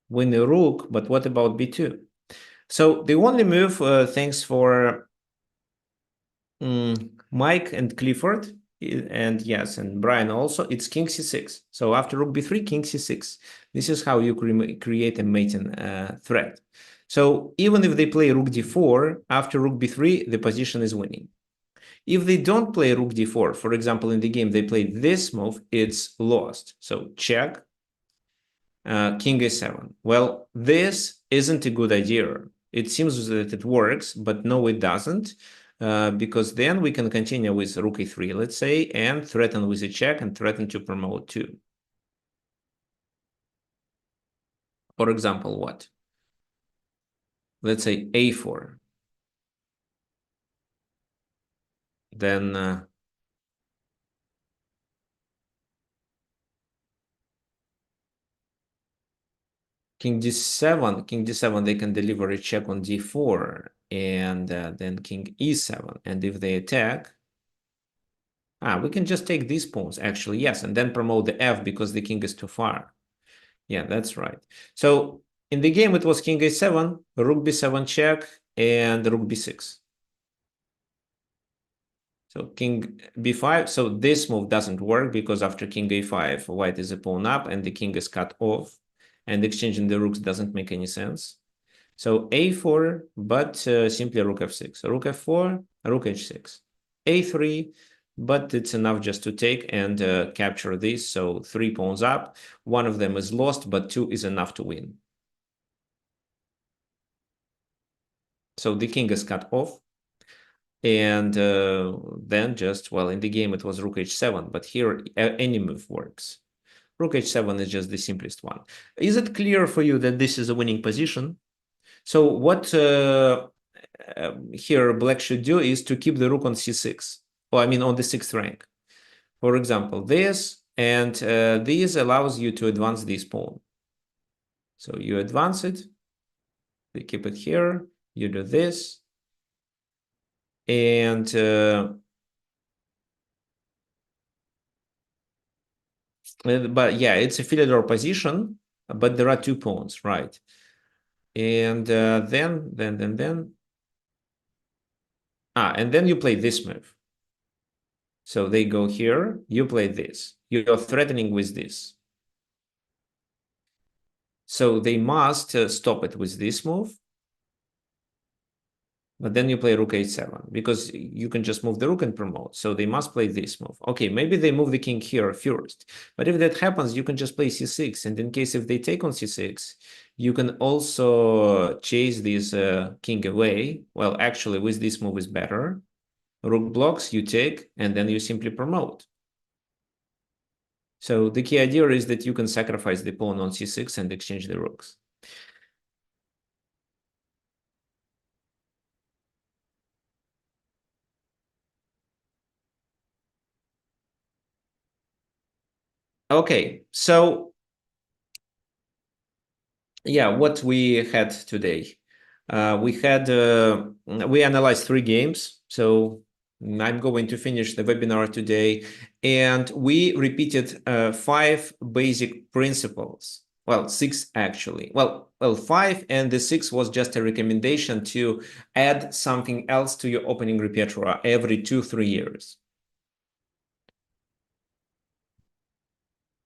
Speaker 1: win the rook, but what about b2? So the only move, thanks for Mike and Clifford, and yes, and Brian also, it's king c6. So after rook b3, king c6. This is how you create a mating threat. So even if they play rook d4, after rook b3, the position is winning. If they don't play rook d4, for example, in the game they play this move, it's lost. So check, king a7. Well, this isn't a good idea. It seems that it works, but no, it doesn't, because then we can continue with rook a3, let's say, and threaten with a check and threaten to promote too. For example, what? Let's say a4. Then king d7, they can deliver a check on d4, and then king e7. And if they attack, we can just take these pawns, actually, yes, and then promote the f because the king is too far. Yeah, that's right. So in the game, it was king a7, rook b7 check, and rook b6. So king b5. So this move doesn't work because after king a5, white is a pawn up and the king is cut off, and exchanging the rooks doesn't make any sense. So a4, but simply rook f6. Rook f4, rook h6. a3, but it's enough just to take and capture this. So 3 pawns up. One of them is lost, but 2 is enough to win. So the king is cut off. And then just, well, in the game it was rook h7, but here any move works. Rook h7 is just the simplest one. Is it clear for you that this is a winning position? So what here black should do is to keep the rook on c6, or I mean on the 6th rank. For example, this and this allows you to advance this pawn. So you advance it, we keep it here, you do this, and but yeah, it's a Philidor position, but there are 2 pawns, right? And then and then you play this move. So they go here, you play this. You're threatening with this. So they must stop it with this move. But then you play rook h7 because you can just move the rook and promote. So they must play this move. Okay, maybe they move the king here first. But if that happens, you can just play c6. And in case if they take on c6, you can also chase this king away. Well, actually, with this move is better. Rook blocks, you take, and then you simply promote. So the key idea is that you can sacrifice the pawn on c6 and exchange the rooks. Okay, so yeah, what we had today. We analyzed 3 games. So I'm going to finish the webinar today. And we repeated 5 basic principles. Well, 6 actually. Well, 5, and the 6th was just a recommendation to add something else to your opening repertoire every 2-3 years.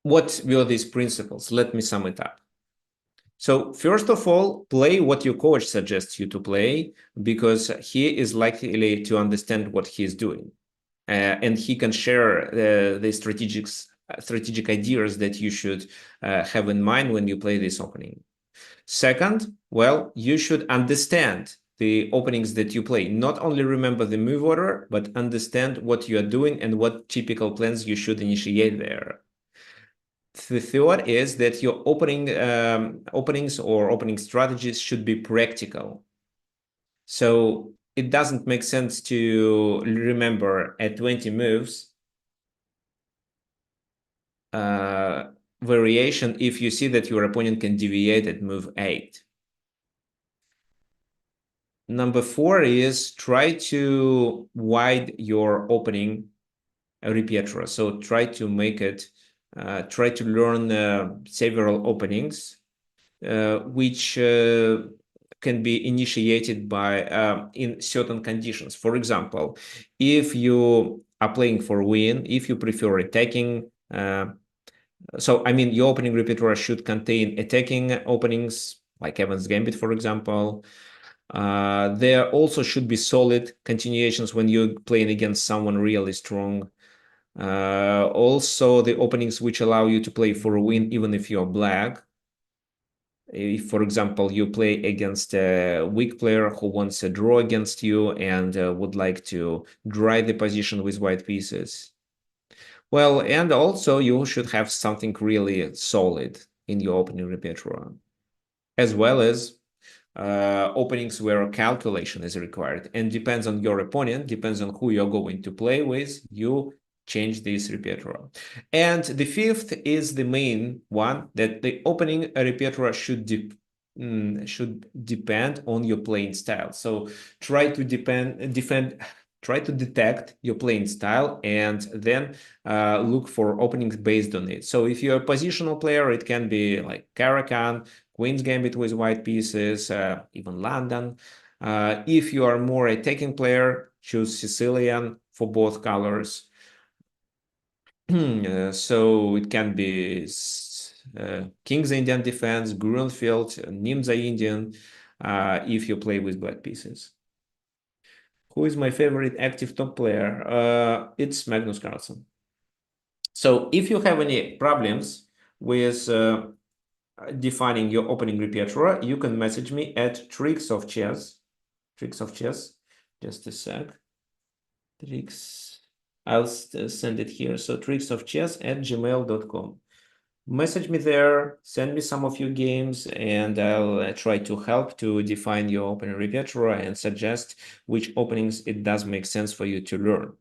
Speaker 1: What were these principles? Let me sum it up. So first of all, play what your coach suggests you to play, because he is likely to understand what he is doing. And he can share the strategic ideas that you should have in mind when you play this opening. Second, well, you should understand the openings that you play. Not only remember the move order, but understand what you are doing and what typical plans you should initiate there. The third is that your openings or opening strategies should be practical. So it doesn't make sense to remember at 20 moves variation if you see that your opponent can deviate at move 8. Number 4 is try to wide your opening repertoire. So try to make it, try to learn several openings which can be initiated by in certain conditions. For example, if you are playing for win, if you prefer attacking, so I mean your opening repertoire should contain attacking openings like Evans Gambit, for example. There also should be solid continuations when you're playing against someone really strong. Also the openings which allow you to play for a win even if you're black. If, for example, you play against a weak player who wants a draw against you and would like to dry the position with white pieces. Well, and also you should have something really solid in your opening repertoire, as well as openings where calculation is required, and depends on your opponent, depends on who you're going to play with, you change this repertoire. And the 5th is the main one, that the opening repertoire should depend on your playing style. So try to try to detect your playing style and then look for openings based on it. So if you're a positional player, it can be like Caracan, Queen's Gambit with white pieces, even London. If you are more attacking player, choose Sicilian for both colors. So it can be King's Indian Defense, Grunfeld, Nimza Indian, if you play with black pieces. Who is my favorite active top player? It's Magnus Carlsen. So if you have any problems with defining your opening repertoire, you can message me at Tricks of Chess. Just a sec. Tricks. I'll send it here. So tricksofchess@gmail.com. message me there, send me some of your games, and I'll try to help to define your opening repertoire and suggest which openings it does make sense for you to learn.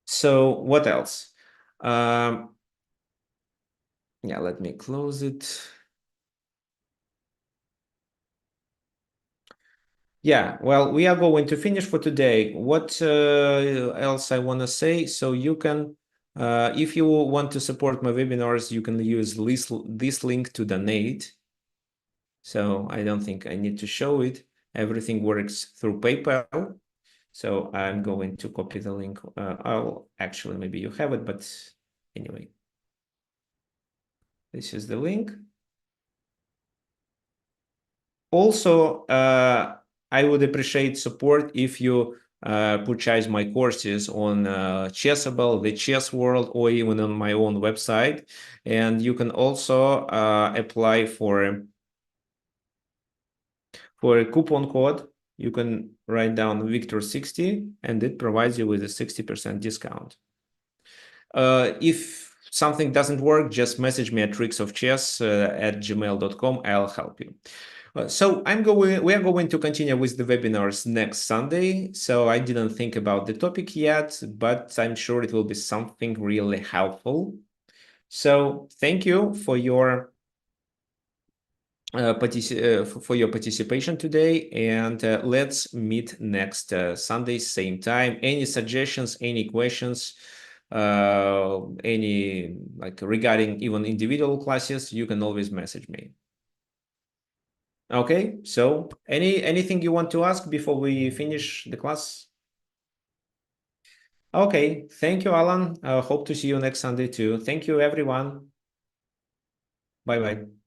Speaker 1: So what else? Yeah, let me close it. Yeah, well, we are going to finish for today. What else I want to say? So you can, if you want to support my webinars, you can use this link to donate. So I don't think I need to show it. Everything works through PayPal. So I'm going to copy the link. I'll actually, maybe you have it, but anyway, this is the link. Also, I would appreciate support if you purchase my courses on Chessable, the Chess World, or even on my own website. And you can also apply for a coupon code. You can write down Victor60, and it provides you with a 60% discount. If something doesn't work, just message me at tricksofchess@gmail.com. I'll help you. So we are going to continue with the webinars next Sunday. So I didn't think about the topic yet, but I'm sure it will be something really helpful. So thank you for your participation today, and let's meet next Sunday, same time. Any suggestions, any questions, any like regarding even individual classes, you can always message me. Okay, so anything you want to ask before we finish the class? Okay, thank you, Alan. Hope to see you next Sunday too. Thank you, everyone. Bye bye.